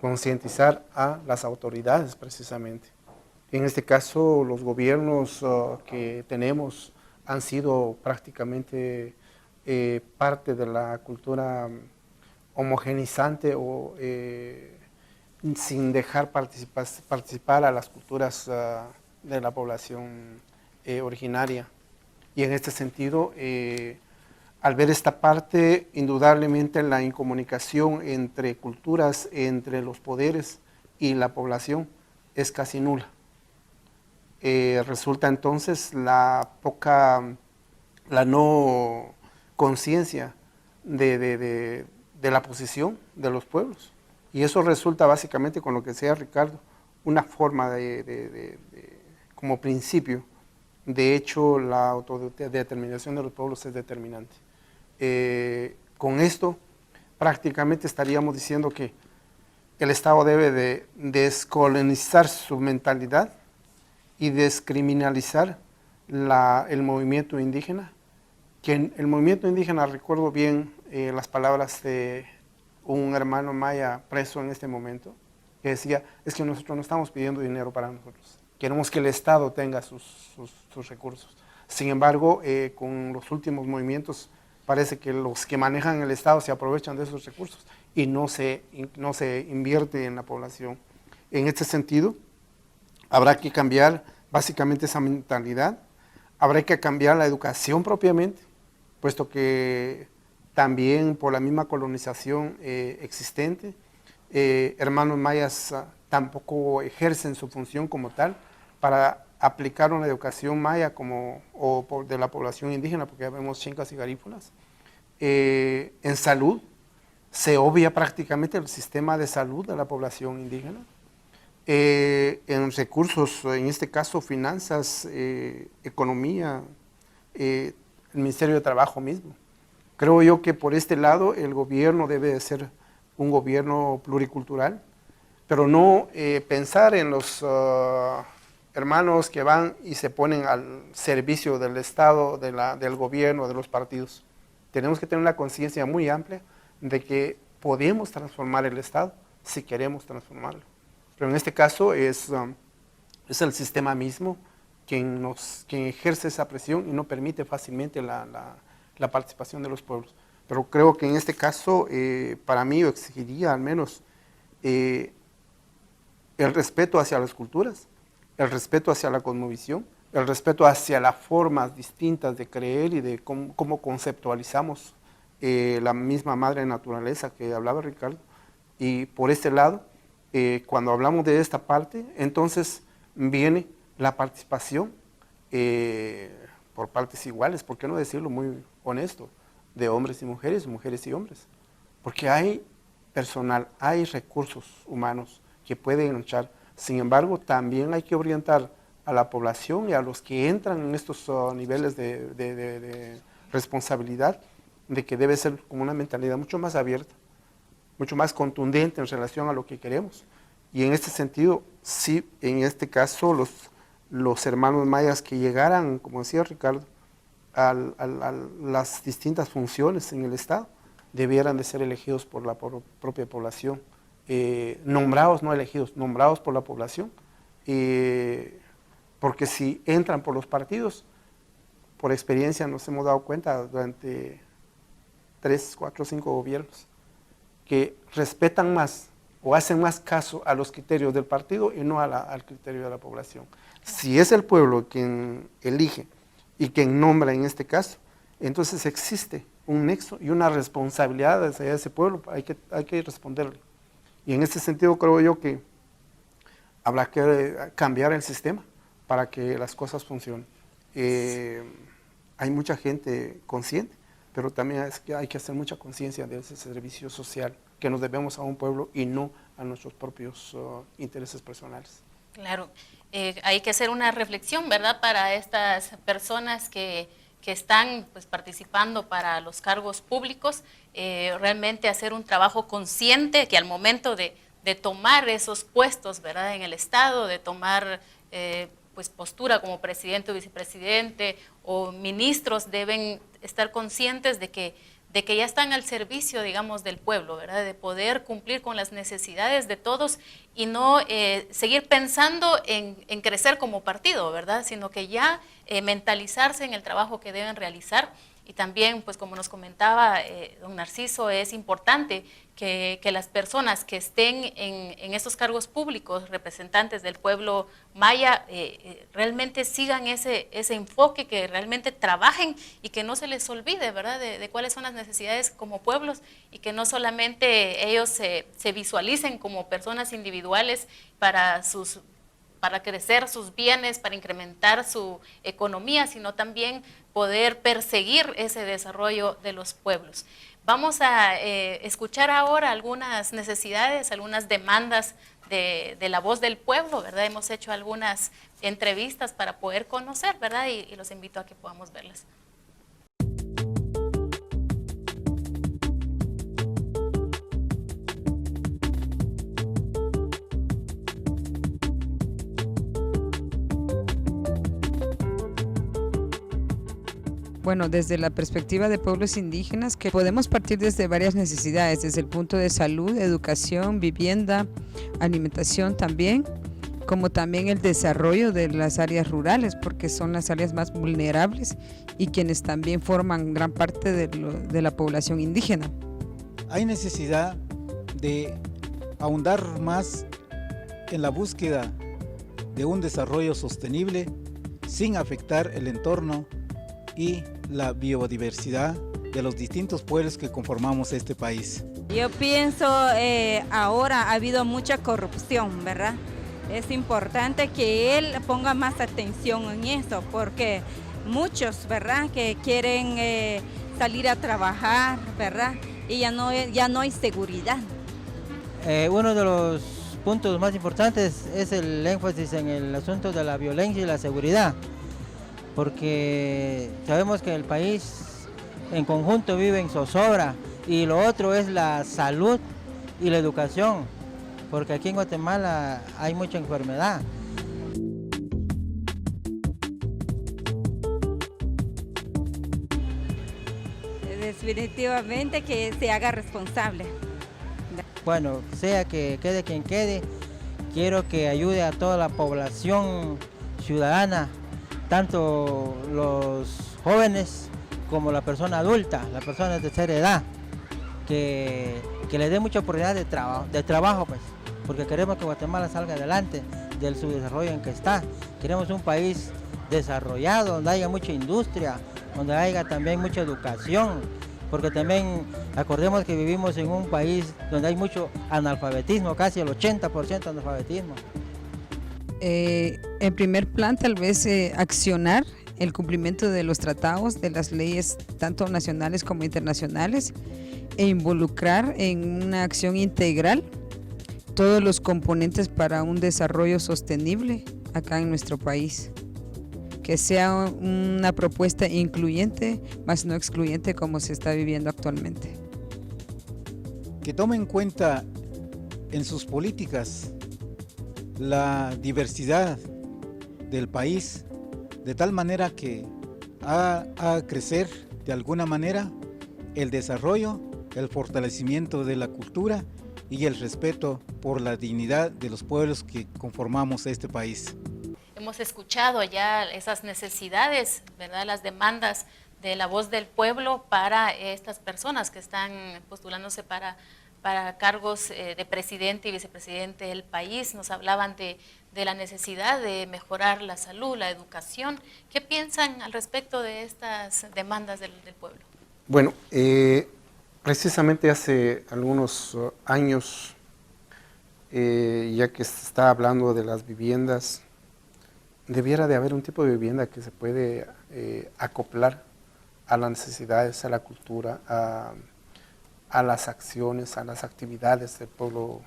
concientizar a las autoridades precisamente. En este caso, los gobiernos que tenemos han sido prácticamente parte de la cultura homogenizante o sin dejar participar a las culturas de la población originaria. Y en este sentido, al ver esta parte, indudablemente la incomunicación entre culturas, entre los poderes y la población es casi nula. Resulta entonces la no conciencia de la posición de los pueblos. Y eso resulta básicamente, con lo que decía Ricardo, una forma como principio. De hecho, la autodeterminación de los pueblos es determinante. Con esto prácticamente estaríamos diciendo que el Estado debe de descolonizar su mentalidad y descriminalizar el movimiento indígena, que el movimiento indígena, recuerdo bien las palabras de un hermano maya preso en este momento, que decía, es que nosotros no estamos pidiendo dinero para nosotros, queremos que el Estado tenga sus recursos. Sin embargo, con los últimos movimientos, parece que los que manejan el Estado se aprovechan de esos recursos y no se invierte en la población. En este sentido, habrá que cambiar básicamente esa mentalidad, habrá que cambiar la educación propiamente, puesto que también por la misma colonización existente, hermanos mayas tampoco ejercen su función como tal para aplicar una educación maya o de la población indígena, porque ya vemos chincas y garífunas. En salud, se obvia prácticamente el sistema de salud de la población indígena. En recursos, en este caso finanzas, economía, el Ministerio de Trabajo mismo. Creo yo que por este lado el gobierno debe de ser un gobierno pluricultural, pero no pensar en los hermanos que van y se ponen al servicio del Estado, del gobierno, de los partidos. Tenemos que tener una conciencia muy amplia de que podemos transformar el Estado si queremos transformarlo. Pero en este caso es el sistema mismo quien ejerce esa presión y no permite fácilmente la participación de los pueblos. Pero creo que en este caso, para mí, yo exigiría al menos el respeto hacia las culturas, el respeto hacia la cosmovisión, el respeto hacia las formas distintas de creer y de cómo conceptualizamos la misma madre naturaleza que hablaba Ricardo. Y por este lado, cuando hablamos de esta parte, entonces viene la participación por partes iguales, ¿por qué no decirlo muy honesto? De hombres y mujeres y hombres. Porque hay personal, hay recursos humanos que pueden luchar. Sin embargo, también hay que orientar a la población y a los que entran en estos niveles de responsabilidad, de que debe ser como una mentalidad mucho más abierta, mucho más contundente en relación a lo que queremos. Y en este sentido, sí, en este caso, los hermanos mayas que llegaran, como decía Ricardo, a las distintas funciones en el Estado, debieran de ser elegidos por la propia población, nombrados, no elegidos, nombrados por la población, porque si entran por los partidos, por experiencia nos hemos dado cuenta durante 3, 4, 5 gobiernos, que respetan más o hacen más caso a los criterios del partido y no al criterio de la población. Si es el pueblo quien elige y quien nombra en este caso, entonces existe un nexo y una responsabilidad hacia ese pueblo, hay que responderle. Y en este sentido creo yo que habrá que cambiar el sistema para que las cosas funcionen. Hay mucha gente consciente, pero también hay que hacer mucha conciencia de ese servicio social que nos debemos a un pueblo y no a nuestros propios intereses personales. Claro, hay que hacer una reflexión, ¿verdad?, para estas personas que están pues, participando para los cargos públicos, realmente hacer un trabajo consciente que al momento de tomar esos puestos, ¿verdad?, en el Estado, de tomar pues, postura como presidente o vicepresidente o ministros, deben estar conscientes de que ya están al servicio, digamos, del pueblo, ¿verdad?, de poder cumplir con las necesidades de todos y no seguir pensando en crecer como partido, ¿verdad?, sino que ya mentalizarse en el trabajo que deben realizar. Y también, pues como nos comentaba don Narciso, es importante que las personas que estén en estos cargos públicos, representantes del pueblo maya, realmente sigan ese enfoque, que realmente trabajen y que no se les olvide, ¿verdad?, de cuáles son las necesidades como pueblos y que no solamente ellos se visualicen como personas individuales para crecer sus bienes, para incrementar su economía, sino también poder perseguir ese desarrollo de los pueblos. Vamos a escuchar ahora algunas necesidades, algunas demandas de la voz del pueblo, ¿verdad? Hemos hecho algunas entrevistas para poder conocer, ¿verdad? Y los invito a que podamos verlas. Bueno, desde la perspectiva de pueblos indígenas, que podemos partir desde varias necesidades, desde el punto de salud, educación, vivienda, alimentación también, como también el desarrollo de las áreas rurales, porque son las áreas más vulnerables y quienes también forman gran parte de la población indígena. Hay necesidad de ahondar más en la búsqueda de un desarrollo sostenible sin afectar el entorno y la biodiversidad de los distintos pueblos que conformamos este país. Yo pienso ahora ha habido mucha corrupción, ¿verdad? Es importante que él ponga más atención en eso, porque muchos, ¿verdad?, que quieren salir a trabajar, ¿verdad?, y ya no hay seguridad. Uno de los puntos más importantes es el énfasis en el asunto de la violencia y la seguridad, porque sabemos que el país en conjunto vive en zozobra, y lo otro es la salud y la educación, porque aquí en Guatemala hay mucha enfermedad. Definitivamente que se haga responsable. Bueno, sea que quede quien quede, quiero que ayude a toda la población ciudadana, tanto los jóvenes como la persona adulta, las personas de tercera edad, que les dé mucha oportunidad de trabajo, pues, porque queremos que Guatemala salga adelante del subdesarrollo en que está. Queremos un país desarrollado, donde haya mucha industria, donde haya también mucha educación, porque también acordemos que vivimos en un país donde hay mucho analfabetismo, casi el 80% analfabetismo. En primer plan, tal vez accionar el cumplimiento de los tratados, de las leyes tanto nacionales como internacionales, e involucrar en una acción integral todos los componentes para un desarrollo sostenible acá en nuestro país. Que sea una propuesta incluyente, más no excluyente como se está viviendo actualmente. Que tome en cuenta en sus políticas la diversidad del país, de tal manera que haga crecer de alguna manera el desarrollo, el fortalecimiento de la cultura y el respeto por la dignidad de los pueblos que conformamos este país. Hemos escuchado ya esas necesidades, ¿verdad? Las demandas de la voz del pueblo para estas personas que están postulándose para cargos de presidente y vicepresidente del país. Nos hablaban de la necesidad de mejorar la salud, la educación. ¿Qué piensan al respecto de estas demandas del pueblo? Bueno, precisamente hace algunos años, ya que se está hablando de las viviendas, debiera de haber un tipo de vivienda que se puede acoplar a las necesidades, a la cultura, a las acciones, a las actividades del pueblo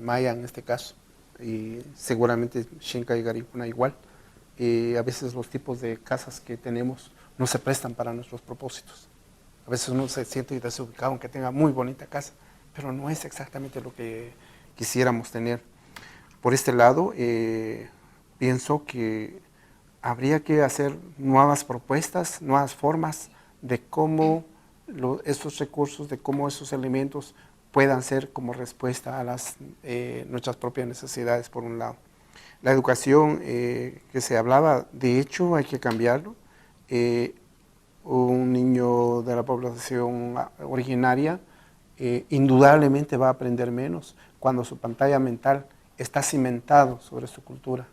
maya en este caso, y seguramente Xinca y Garifuna igual. A veces los tipos de casas que tenemos no se prestan para nuestros propósitos. A veces uno se siente desubicado aunque tenga muy bonita casa, pero no es exactamente lo que quisiéramos tener. Por este lado, pienso que habría que hacer nuevas propuestas, nuevas formas de cómo esos recursos, de cómo esos elementos puedan ser como respuesta a nuestras propias necesidades, por un lado. La educación que se hablaba, de hecho hay que cambiarlo. Un niño de la población originaria indudablemente va a aprender menos cuando su pantalla mental está cimentado sobre su cultura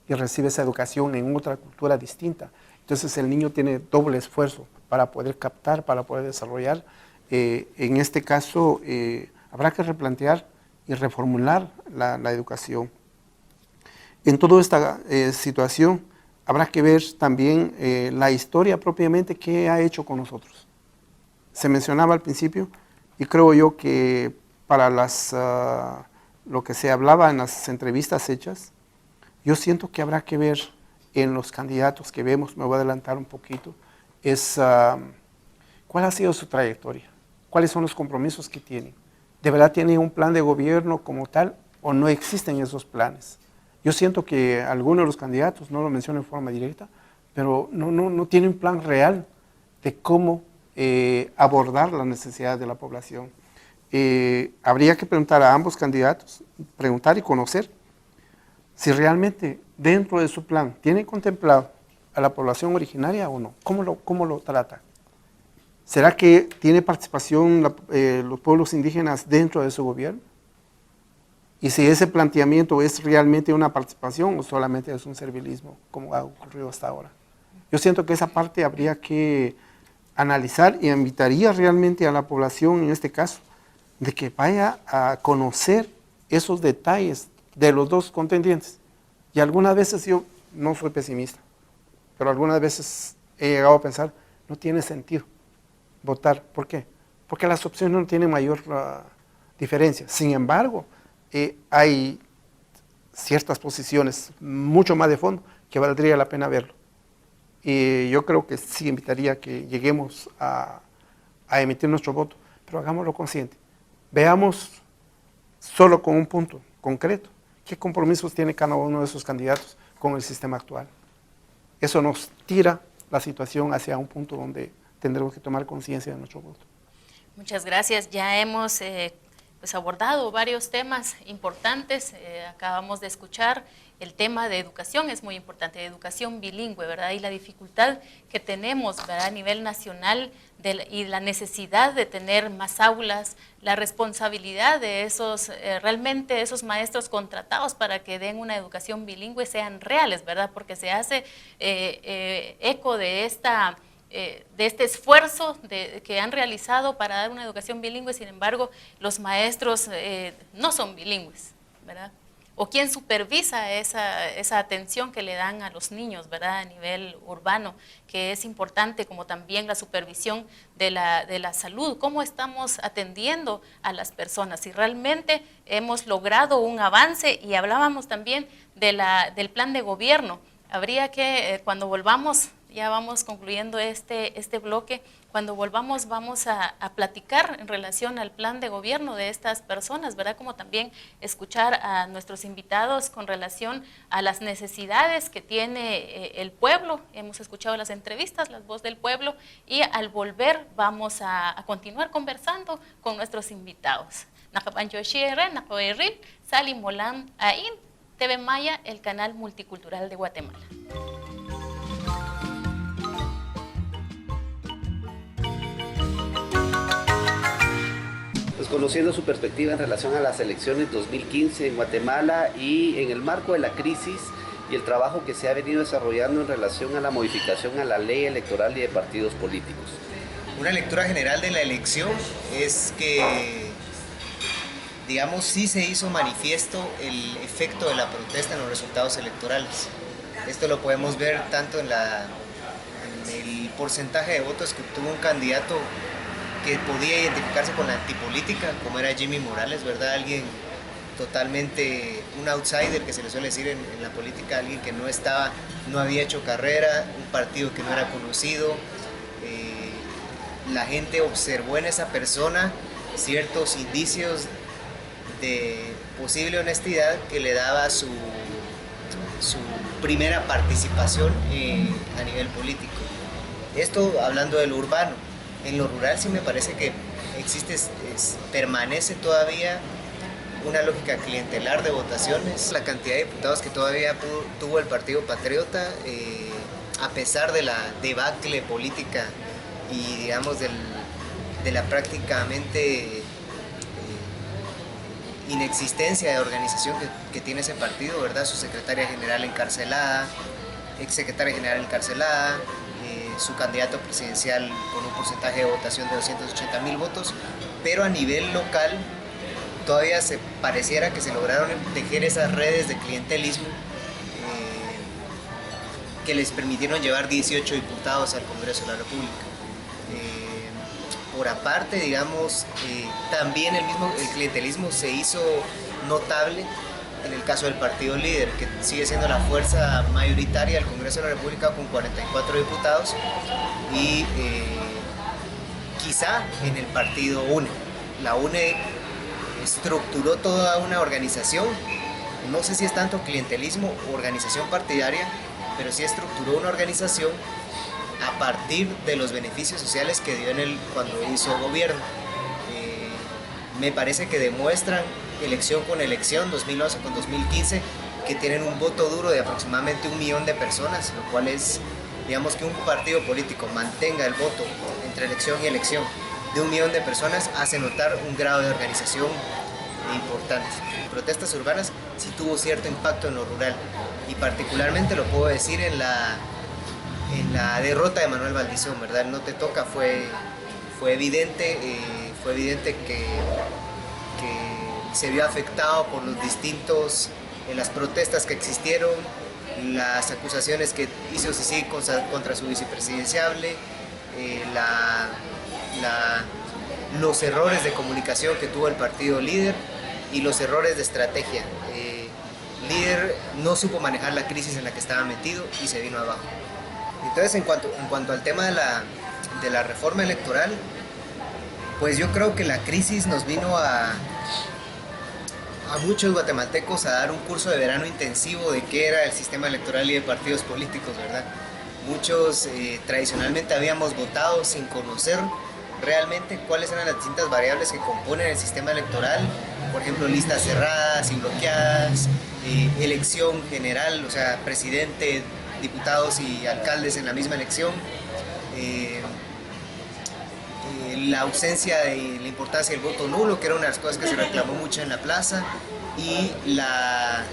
y recibe esa educación en otra cultura distinta. Entonces el niño tiene doble esfuerzo para poder captar, para poder desarrollar. En este caso habrá que replantear y reformular la educación. En toda esta situación habrá que ver también la historia propiamente que ha hecho con nosotros. Se mencionaba al principio y creo yo que para lo que se hablaba en las entrevistas hechas, yo siento que habrá que ver en los candidatos que vemos, me voy a adelantar un poquito, es cuál ha sido su trayectoria, cuáles son los compromisos que tienen. ¿De verdad tienen un plan de gobierno como tal o no existen esos planes? Yo siento que algunos de los candidatos, no lo menciono en forma directa, pero no tienen un plan real de cómo abordar las necesidades de la población. Habría que preguntar a ambos candidatos, preguntar y conocer si realmente dentro de su plan tiene contemplado a la población originaria o no. ¿Cómo lo trata? ¿Será que tiene participación los pueblos indígenas dentro de su gobierno? Y si ese planteamiento es realmente una participación o solamente es un servilismo, como ha ocurrido hasta ahora. Yo siento que esa parte habría que analizar y invitaría realmente a la población, en este caso, de que vaya a conocer esos detalles de los dos contendientes. Y algunas veces yo no soy pesimista, pero algunas veces he llegado a pensar, no tiene sentido votar. ¿Por qué? Porque las opciones no tienen mayor diferencia. Sin embargo, hay ciertas posiciones mucho más de fondo que valdría la pena verlo. Y yo creo que sí invitaría a que lleguemos a emitir nuestro voto, pero hagámoslo consciente. Veamos solo con un punto concreto, qué compromisos tiene cada uno de esos candidatos con el sistema actual. Eso nos tira la situación hacia un punto donde tendremos que tomar conciencia de nuestro voto. Muchas gracias. Ya hemos pues abordado varios temas importantes. Acabamos de escuchar el tema de educación, es muy importante, de educación bilingüe, ¿verdad? Y la dificultad que tenemos, ¿verdad? A nivel nacional y la necesidad de tener más aulas, la responsabilidad de esos, realmente esos maestros contratados para que den una educación bilingüe sean reales, ¿verdad? Porque se hace eco de este esfuerzo que han realizado para dar una educación bilingüe, sin embargo, los maestros no son bilingües, ¿verdad? O quién supervisa esa atención que le dan a los niños, ¿verdad? A nivel urbano, que es importante, como también la supervisión de la salud, cómo estamos atendiendo a las personas, si realmente hemos logrado un avance. Y hablábamos también del plan de gobierno. Habría que, cuando volvamos, ya vamos concluyendo este bloque, cuando volvamos vamos a platicar en relación al plan de gobierno de estas personas, ¿verdad? Como también escuchar a nuestros invitados con relación a las necesidades que tiene el pueblo. Hemos escuchado las entrevistas, las voces del pueblo, y al volver vamos a continuar conversando con nuestros invitados. Salim Molam Ain, TV Maya, el canal multicultural de Guatemala. Pues conociendo su perspectiva en relación a las elecciones 2015 en Guatemala y en el marco de la crisis y el trabajo que se ha venido desarrollando en relación a la modificación a la ley electoral y de partidos políticos. Una lectura general de la elección es que, digamos, sí se hizo manifiesto el efecto de la protesta en los resultados electorales. Esto lo podemos ver tanto en el porcentaje de votos que obtuvo un candidato que podía identificarse con la antipolítica, como era Jimmy Morales, ¿verdad? Alguien totalmente, un outsider que se le suele decir en la política, alguien que no había hecho carrera, un partido que no era conocido. La gente observó en esa persona ciertos indicios de posible honestidad que le daba su primera participación a nivel político. Esto hablando de lo urbano. En lo rural sí me parece que permanece todavía una lógica clientelar de votaciones. La cantidad de diputados que todavía tuvo el Partido Patriota, a pesar de la debacle política y digamos de la prácticamente inexistencia de organización que tiene ese partido, ¿verdad? Su secretaria general encarcelada, exsecretaria general encarcelada, su candidato presidencial con un porcentaje de votación de 280,000 votos, pero a nivel local todavía pareciera que se lograron tejer esas redes de clientelismo que les permitieron llevar 18 diputados al Congreso de la República. Por aparte, digamos, también el clientelismo se hizo notable en el caso del partido líder, que sigue siendo la fuerza mayoritaria del Congreso de la República con 44 diputados, y quizá en el partido UNE. La UNE estructuró toda una organización, no sé si es tanto clientelismo o organización partidaria, pero sí estructuró una organización a partir de los beneficios sociales que dio cuando hizo gobierno. Me parece que demuestran elección con elección, 2011 con 2015, que tienen un voto duro de aproximadamente 1 millón de personas, lo cual es, digamos, que un partido político mantenga el voto entre elección y elección de 1 millón de personas, hace notar un grado de organización importante. Protestas urbanas sí tuvo cierto impacto en lo rural, y particularmente lo puedo decir en la derrota de Manuel Valdizón, ¿verdad? El No Te Toca fue evidente que se vio afectado por los las protestas que existieron, las acusaciones que hizo Sisi contra su vicepresidenciable, los errores de comunicación que tuvo el partido líder y los errores de estrategia. Líder no supo manejar la crisis en la que estaba metido y se vino abajo. Entonces, en cuanto al tema de la reforma electoral, pues yo creo que la crisis nos vino a muchos guatemaltecos a dar un curso de verano intensivo de qué era el sistema electoral y de partidos políticos, ¿verdad? Muchos tradicionalmente habíamos votado sin conocer realmente cuáles eran las distintas variables que componen el sistema electoral, por ejemplo, listas cerradas y bloqueadas, elección general, o sea, presidente, diputados y alcaldes en la misma elección, la ausencia de la importancia del voto nulo, que era una de las cosas que se reclamó mucho en la plaza, y la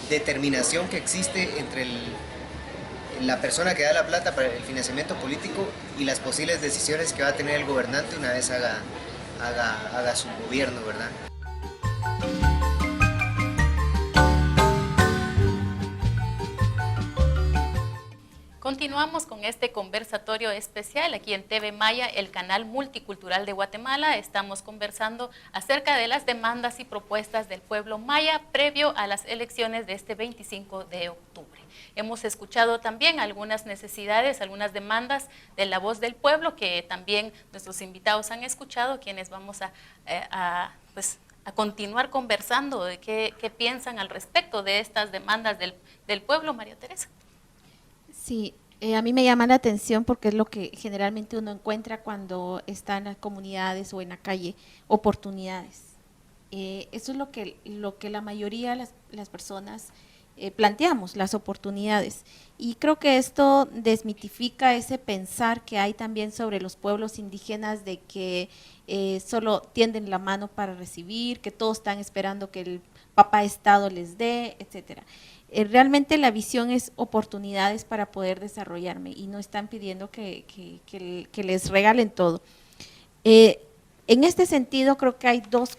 determinación que existe entre la persona que da la plata para el financiamiento político y las posibles decisiones que va a tener el gobernante una vez haga su gobierno, ¿verdad? Continuamos con este conversatorio especial aquí en TV Maya, el canal multicultural de Guatemala. Estamos conversando acerca de las demandas y propuestas del pueblo maya previo a las elecciones de este 25 de octubre. Hemos escuchado también algunas necesidades, algunas demandas de la voz del pueblo que también nuestros invitados han escuchado, quienes vamos a continuar conversando de qué piensan al respecto de estas demandas del pueblo. María Teresa. Sí, a mí me llama la atención porque es lo que generalmente uno encuentra cuando está en las comunidades o en la calle, oportunidades. Eso es lo que la mayoría de las personas planteamos, las oportunidades. Y creo que esto desmitifica ese pensar que hay también sobre los pueblos indígenas de que solo tienden la mano para recibir, que todos están esperando que el papá Estado les dé, etcétera. Realmente la visión es oportunidades para poder desarrollarme y no están pidiendo que les regalen todo. En este sentido creo que hay dos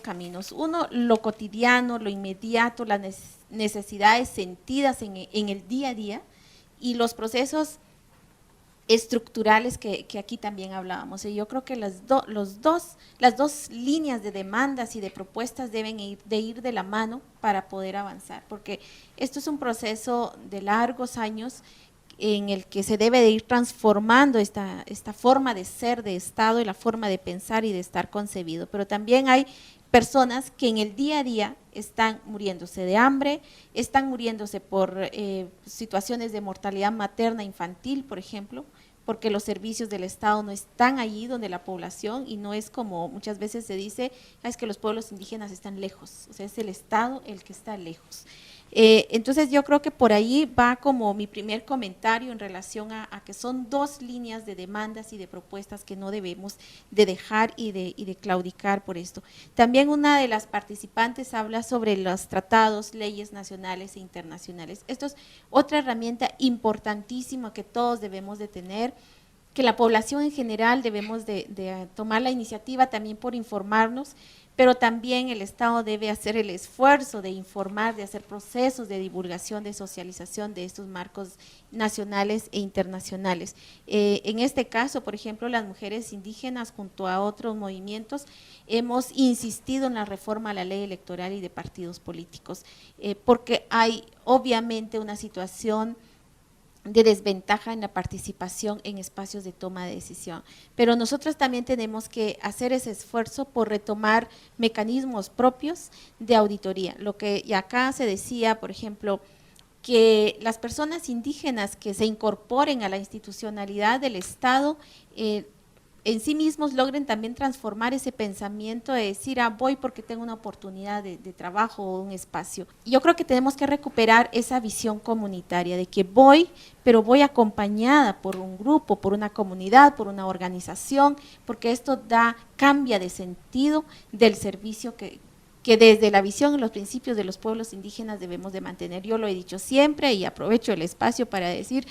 caminos. Uno, lo cotidiano, lo inmediato, las necesidades sentidas en el día a día y los procesos estructurales que aquí también hablábamos. Y yo creo que las dos líneas de demandas y de propuestas deben ir de la mano para poder avanzar, porque esto es un proceso de largos años en el que se debe de ir transformando esta forma de ser de Estado y la forma de pensar y de estar concebido, pero también hay personas que en el día a día están muriéndose de hambre, están muriéndose por situaciones de mortalidad materna infantil, por ejemplo, porque los servicios del Estado no están allí donde la población, y no es como muchas veces se dice, es que los pueblos indígenas están lejos, o sea, es el Estado el que está lejos. Entonces yo creo que por ahí va como mi primer comentario en relación a que son dos líneas de demandas y de propuestas que no debemos de dejar y de claudicar por esto. También una de las participantes habla sobre los tratados, leyes nacionales e internacionales. Esto es otra herramienta importantísima que todos debemos de tener, que la población en general debemos de tomar la iniciativa también por informarnos, pero también el Estado debe hacer el esfuerzo de informar, de hacer procesos de divulgación, de socialización de estos marcos nacionales e internacionales. En este caso, por ejemplo, las mujeres indígenas junto a otros movimientos hemos insistido en la reforma a la ley electoral y de partidos políticos, porque hay obviamente una situación de desventaja en la participación en espacios de toma de decisión. Pero nosotros también tenemos que hacer ese esfuerzo por retomar mecanismos propios de auditoría. Lo que ya acá se decía, por ejemplo, que las personas indígenas que se incorporen a la institucionalidad del Estado en sí mismos logren también transformar ese pensamiento de decir, voy porque tengo una oportunidad de trabajo o un espacio. Yo creo que tenemos que recuperar esa visión comunitaria de que voy, pero voy acompañada por un grupo, por una comunidad, por una organización, porque esto cambia de sentido del servicio que desde la visión y los principios de los pueblos indígenas debemos de mantener. Yo lo he dicho siempre y aprovecho el espacio para decir,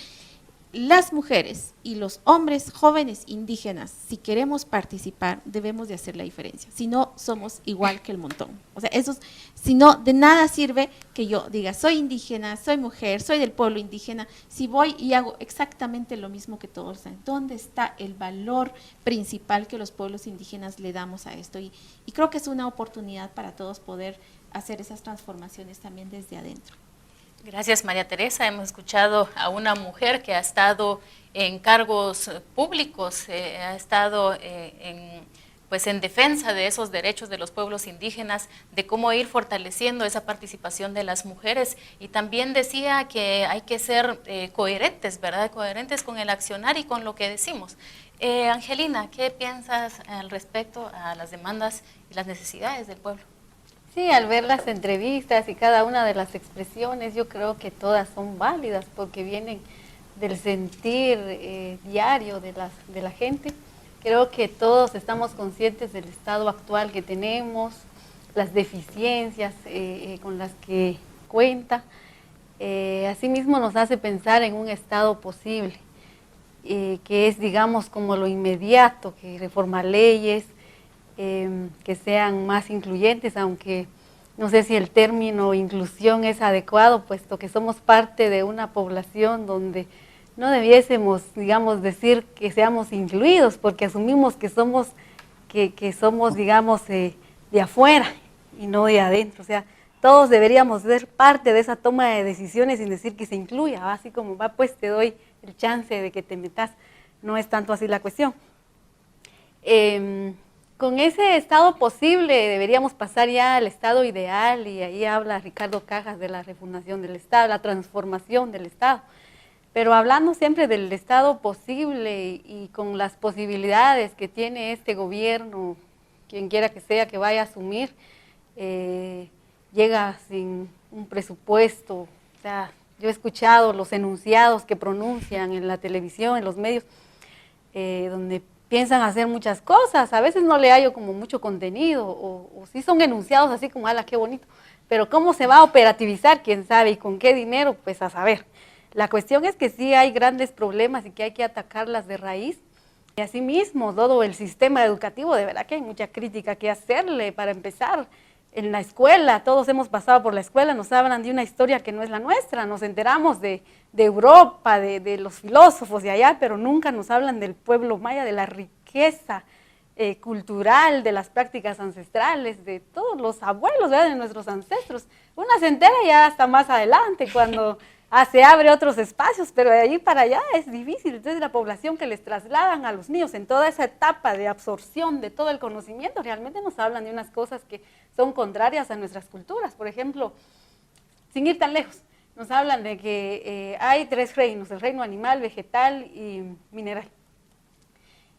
las mujeres y los hombres jóvenes indígenas, si queremos participar, debemos de hacer la diferencia, si no somos igual que el montón. O sea, si no, de nada sirve que yo diga, soy indígena, soy mujer, soy del pueblo indígena, si voy y hago exactamente lo mismo que todos. ¿Dónde está el valor principal que los pueblos indígenas le damos a esto? Y creo que es una oportunidad para todos poder hacer esas transformaciones también desde adentro. Gracias, María Teresa. Hemos escuchado a una mujer que ha estado en cargos públicos, ha estado en defensa de esos derechos de los pueblos indígenas, de cómo ir fortaleciendo esa participación de las mujeres. Y también decía que hay que ser coherentes, ¿verdad? Coherentes con el accionar y con lo que decimos. Angelina, ¿qué piensas al respecto a las demandas y las necesidades del pueblo? Sí, al ver las entrevistas y cada una de las expresiones, yo creo que todas son válidas porque vienen del sentir diario de la gente. Creo que todos estamos conscientes del estado actual que tenemos, las deficiencias con las que cuenta. Asimismo nos hace pensar en un estado posible, que es, digamos, como lo inmediato, que reforma leyes, que sean más incluyentes, aunque no sé si el término inclusión es adecuado, puesto que somos parte de una población donde no debiésemos, digamos, decir que seamos incluidos, porque asumimos que somos, digamos, de afuera y no de adentro. O sea, todos deberíamos ser parte de esa toma de decisiones sin decir que se incluya, así como va, pues te doy el chance de que te metas. No es tanto así la cuestión. Con ese estado posible deberíamos pasar ya al estado ideal, y ahí habla Ricardo Cajas de la refundación del Estado, la transformación del Estado. Pero hablando siempre del estado posible y con las posibilidades que tiene este gobierno, quien quiera que sea que vaya a asumir, llega sin un presupuesto. O sea, yo he escuchado los enunciados que pronuncian en la televisión, en los medios, donde piensan hacer muchas cosas. A veces no le hallo como mucho contenido, o sí son enunciados así como, ¡ala, qué bonito! Pero cómo se va a operativizar, quién sabe, y con qué dinero, pues a saber. La cuestión es que sí hay grandes problemas y que hay que atacarlas de raíz. Y asimismo, todo el sistema educativo, de verdad que hay mucha crítica que hacerle. Para empezar, en la escuela, todos hemos pasado por la escuela, nos hablan de una historia que no es la nuestra, nos enteramos de Europa, de los filósofos de allá, pero nunca nos hablan del pueblo maya, de la riqueza cultural, de las prácticas ancestrales, de todos los abuelos, ¿verdad?, de nuestros ancestros. Una se entera ya hasta más adelante, cuando se abre otros espacios, pero de allí para allá es difícil. Entonces la población que les trasladan a los niños en toda esa etapa de absorción de todo el conocimiento, realmente nos hablan de unas cosas que son contrarias a nuestras culturas. Por ejemplo, sin ir tan lejos, nos hablan de que hay 3 reinos, el reino animal, vegetal y mineral.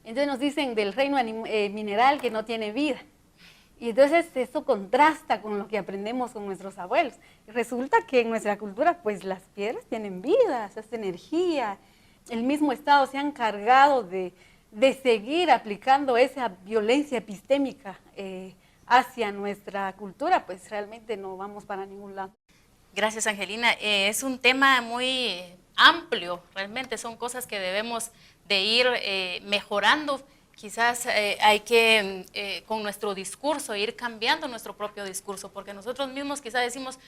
Entonces nos dicen del reino mineral que no tiene vida. Y entonces eso contrasta con lo que aprendemos con nuestros abuelos. Resulta que en nuestra cultura, pues las piedras tienen vida, se hace energía. El mismo Estado se ha encargado de seguir aplicando esa violencia epistémica hacia nuestra cultura, pues realmente no vamos para ningún lado. Gracias, Angelina. Es un tema muy amplio, realmente son cosas que debemos de ir mejorando. Quizás hay que, con nuestro discurso, ir cambiando nuestro propio discurso, porque nosotros mismos quizás decimos,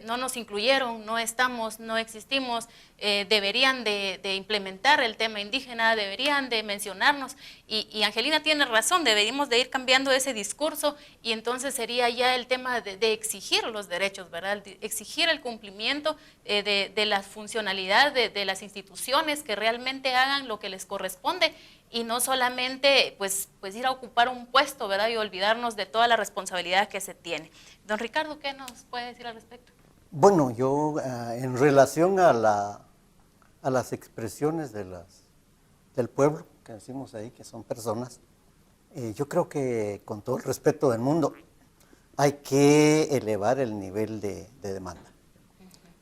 no nos incluyeron, no estamos, no existimos, deberían de implementar el tema indígena, deberían de mencionarnos, y Angelina tiene razón, deberíamos de ir cambiando ese discurso, y entonces sería ya el tema de exigir los derechos, ¿verdad? De exigir el cumplimiento de la funcionalidad de las instituciones que realmente hagan lo que les corresponde, y no solamente pues ir a ocupar un puesto, ¿verdad?, y olvidarnos de toda la responsabilidad que se tiene. Don Ricardo, ¿qué nos puede decir al respecto? Bueno, yo en relación a las expresiones del pueblo, que decimos ahí, que son personas, yo creo que con todo el respeto del mundo hay que elevar el nivel de demanda.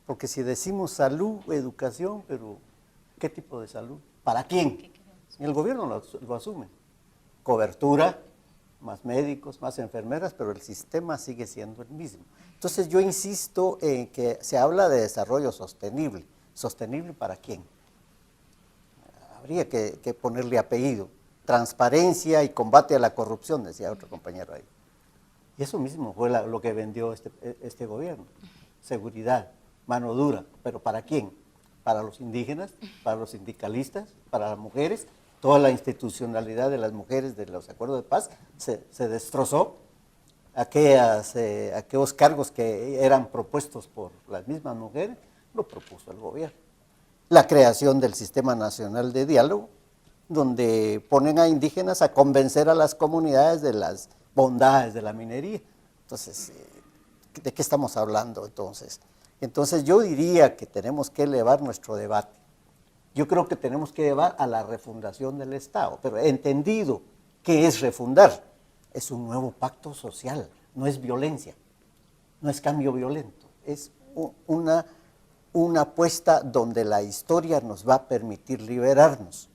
Porque si decimos salud, educación, pero ¿qué tipo de salud? ¿Para quién? El gobierno lo asume. Cobertura, más médicos, más enfermeras, pero el sistema sigue siendo el mismo. Entonces yo insisto en que se habla de desarrollo sostenible. ¿Sostenible para quién? Habría que ponerle apellido. Transparencia y combate a la corrupción, decía otro compañero ahí. Y eso mismo fue lo que vendió este gobierno. Seguridad, mano dura, pero ¿para quién? Para los indígenas, para los sindicalistas, para las mujeres. Toda la institucionalidad de las mujeres de los acuerdos de paz se destrozó aquellos cargos que eran propuestos por las mismas mujeres, lo propuso el gobierno. La creación del Sistema Nacional de Diálogo, donde ponen a indígenas a convencer a las comunidades de las bondades de la minería. Entonces, ¿de qué estamos hablando entonces? Entonces yo diría que tenemos que elevar nuestro debate. Yo creo que tenemos que llevar a la refundación del Estado, pero entendido qué es refundar. Es un nuevo pacto social, no es violencia, no es cambio violento, es una apuesta donde la historia nos va a permitir liberarnos.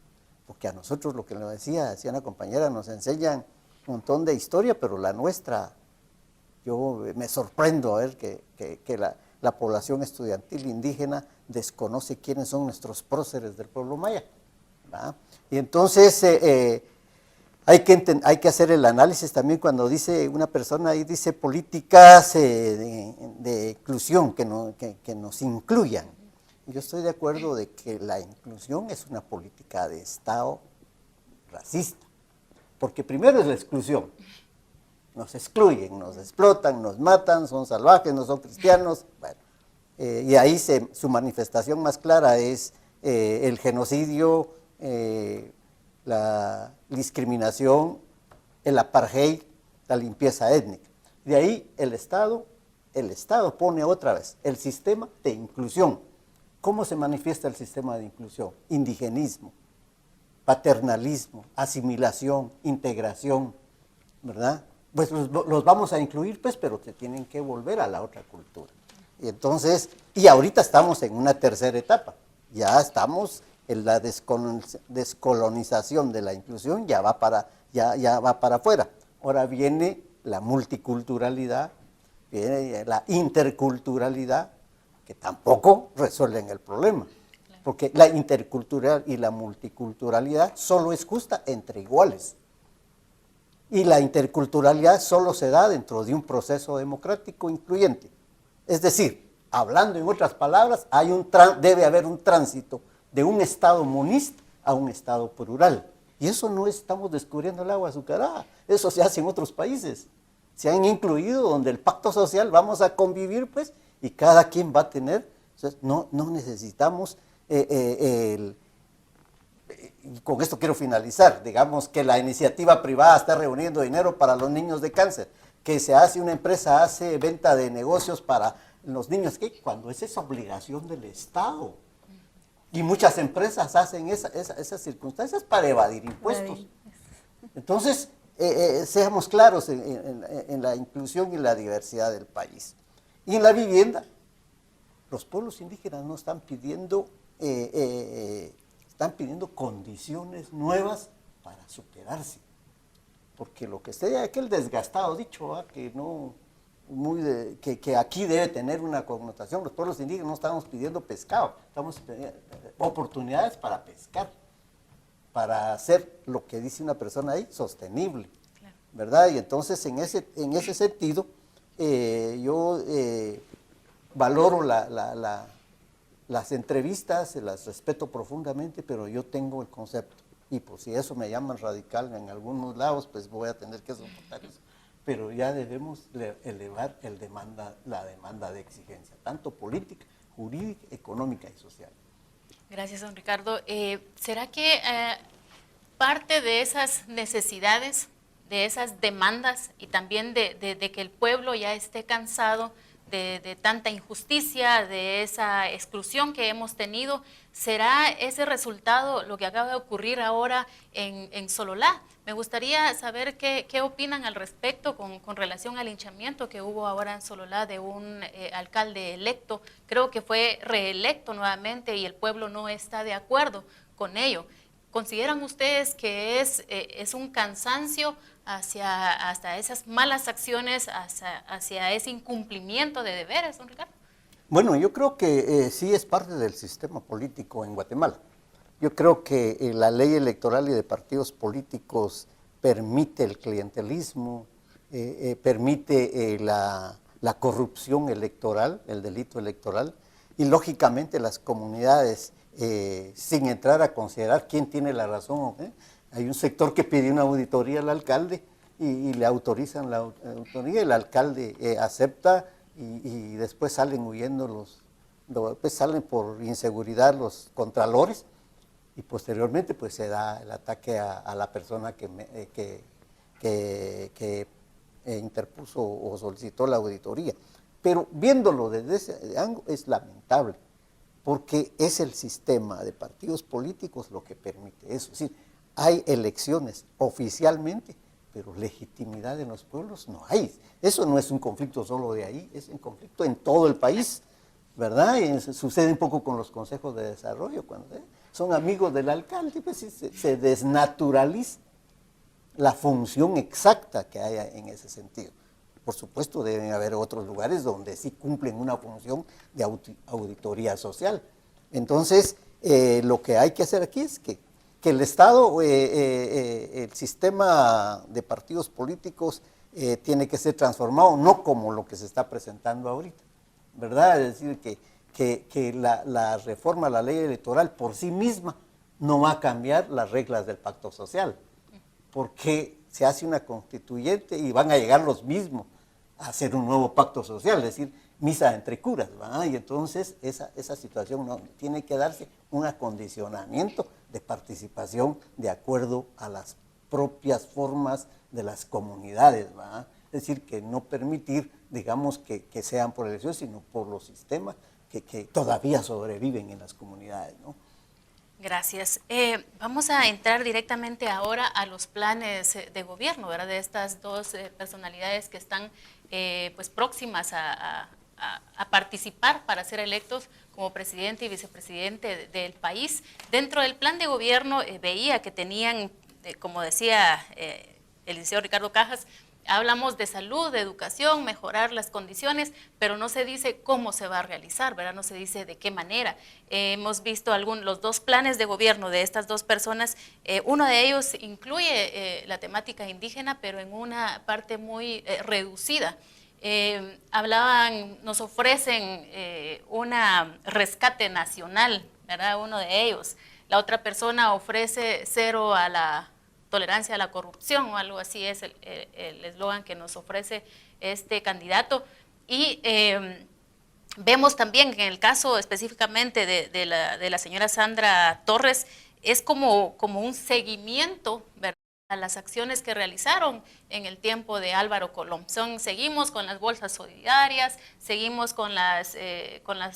Porque a nosotros, lo que le decía una compañera, nos enseñan un montón de historia, pero la nuestra, yo me sorprendo a ver que la población estudiantil indígena desconoce quiénes son nuestros próceres del pueblo maya, ¿verdad? Y entonces hay que hacer el análisis también cuando dice una persona ahí, dice políticas de inclusión, que nos incluyan. Yo estoy de acuerdo de que la inclusión es una política de Estado racista, porque primero es la exclusión. Nos excluyen, nos explotan, nos matan, son salvajes, no son cristianos. Bueno, y ahí su manifestación más clara es el genocidio, la discriminación, el apartheid, la limpieza étnica. De ahí el Estado pone otra vez el sistema de inclusión. ¿Cómo se manifiesta el sistema de inclusión? Indigenismo, paternalismo, asimilación, integración, ¿verdad? Pues los vamos a incluir, pues, pero te tienen que volver a la otra cultura. Y entonces, y ahorita estamos en una tercera etapa, ya estamos en la descolonización de la inclusión, ya va para afuera. Ahora viene la multiculturalidad, viene la interculturalidad, que tampoco resuelven el problema, porque la intercultural y la multiculturalidad solo es justa entre iguales. Y la interculturalidad solo se da dentro de un proceso democrático incluyente. Es decir, hablando en otras palabras, debe haber un tránsito de un Estado monista a un Estado plural. Y eso no estamos descubriendo el agua azucarada, eso se hace en otros países. Se han incluido donde el pacto social vamos a convivir, pues, y cada quien va a tener. Entonces, no necesitamos, y con esto quiero finalizar, digamos que la iniciativa privada está reuniendo dinero para los niños de cáncer, que una empresa hace venta de negocios para los niños, ¿qué? Cuando es esa obligación del Estado. Y muchas empresas hacen esas circunstancias para evadir impuestos. Entonces, seamos claros en la inclusión y la diversidad del país. Y en la vivienda, los pueblos indígenas no están pidiendo condiciones nuevas para superarse. Porque lo que sea aquel desgastado dicho, que aquí debe tener una connotación, los pueblos indígenas no estamos pidiendo pescado, estamos pidiendo oportunidades para pescar, para hacer lo que dice una persona ahí, sostenible, claro, ¿verdad? Y entonces en ese sentido, yo valoro las entrevistas, las respeto profundamente, pero yo tengo el concepto. Y pues si eso me llaman radical en algunos lados, pues voy a tener que soportar eso. Pero ya debemos elevar la demanda de exigencia, tanto política, jurídica, económica y social. Gracias, don Ricardo. ¿Será que parte de esas necesidades, de esas demandas y también de que el pueblo ya esté cansado de tanta injusticia, de esa exclusión que hemos tenido, será ese resultado lo que acaba de ocurrir ahora en Sololá? Me gustaría saber qué opinan al respecto con relación al linchamiento que hubo ahora en Sololá de un alcalde electo. Creo que fue reelecto nuevamente y el pueblo no está de acuerdo con ello. ¿Consideran ustedes que es un cansancio hasta esas malas acciones, hacia ese incumplimiento de deberes, don Ricardo? Bueno, yo creo que sí es parte del sistema político en Guatemala. Yo creo que la ley electoral y de partidos políticos permite el clientelismo, permite la corrupción electoral, el delito electoral, y lógicamente las comunidades, sin entrar a considerar quién tiene la razón, hay un sector que pidió una auditoría al alcalde y le autorizan la autoría, el alcalde acepta y después salen huyendo pues salen por inseguridad los contralores y posteriormente pues se da el ataque a la persona que interpuso o solicitó la auditoría. Pero viéndolo desde ese ángulo es lamentable, porque es el sistema de partidos políticos lo que permite eso. Es decir, hay elecciones oficialmente, pero legitimidad en los pueblos no hay. Eso no es un conflicto solo de ahí, es un conflicto en todo el país, ¿verdad? Y sucede un poco con los consejos de desarrollo, cuando son amigos del alcalde, pues se desnaturaliza la función exacta que haya en ese sentido. Por supuesto, deben haber otros lugares donde sí cumplen una función de auditoría social. Entonces, lo que hay que hacer aquí es que el Estado, el sistema de partidos políticos tiene que ser transformado, no como lo que se está presentando ahorita, ¿verdad? Es decir, que la reforma a la ley electoral por sí misma no va a cambiar las reglas del pacto social, porque se hace una constituyente y van a llegar los mismos a hacer un nuevo pacto social, es decir, misa entre curas, ¿verdad? Y entonces esa situación no tiene que darse un acondicionamiento de participación de acuerdo a las propias formas de las comunidades, ¿verdad? Es decir, que no permitir, digamos, que sean por elección, sino por los sistemas que todavía sobreviven en las comunidades, ¿no? Gracias. Vamos a entrar directamente ahora a los planes de gobierno, ¿verdad? De estas dos personalidades que están pues próximas a participar para ser electos como presidente y vicepresidente del país. Dentro del plan de gobierno veía que tenían, como decía el licenciado Ricardo Cajas, hablamos de salud, de educación, mejorar las condiciones, pero no se dice cómo se va a realizar, ¿verdad? No se dice de qué manera. Hemos visto los dos planes de gobierno de estas dos personas. Uno de ellos incluye la temática indígena, pero en una parte muy reducida. Nos ofrecen una rescate nacional, ¿verdad? Uno de ellos. La otra persona ofrece 0 a la tolerancia a la corrupción o algo así es el eslogan que nos ofrece este candidato. Y vemos también que en el caso específicamente de la señora Sandra Torres es como un seguimiento, ¿verdad?, a las acciones que realizaron en el tiempo de Álvaro Colom. Seguimos con las bolsas solidarias, seguimos con las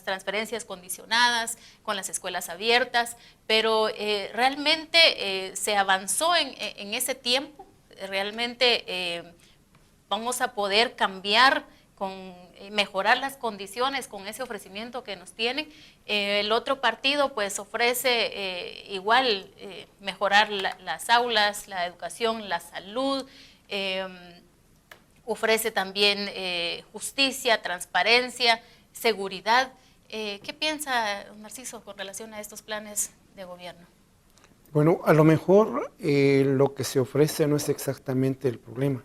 transferencias condicionadas, con las escuelas abiertas, pero realmente se avanzó en ese tiempo, realmente vamos a poder cambiar, mejorar las condiciones con ese ofrecimiento que nos tienen. El otro partido pues ofrece igual mejorar las aulas, la educación, la salud, ofrece también justicia, transparencia, seguridad. ¿Qué piensa Narciso con relación a estos planes de gobierno? Bueno, a lo mejor lo que se ofrece no es exactamente el problema.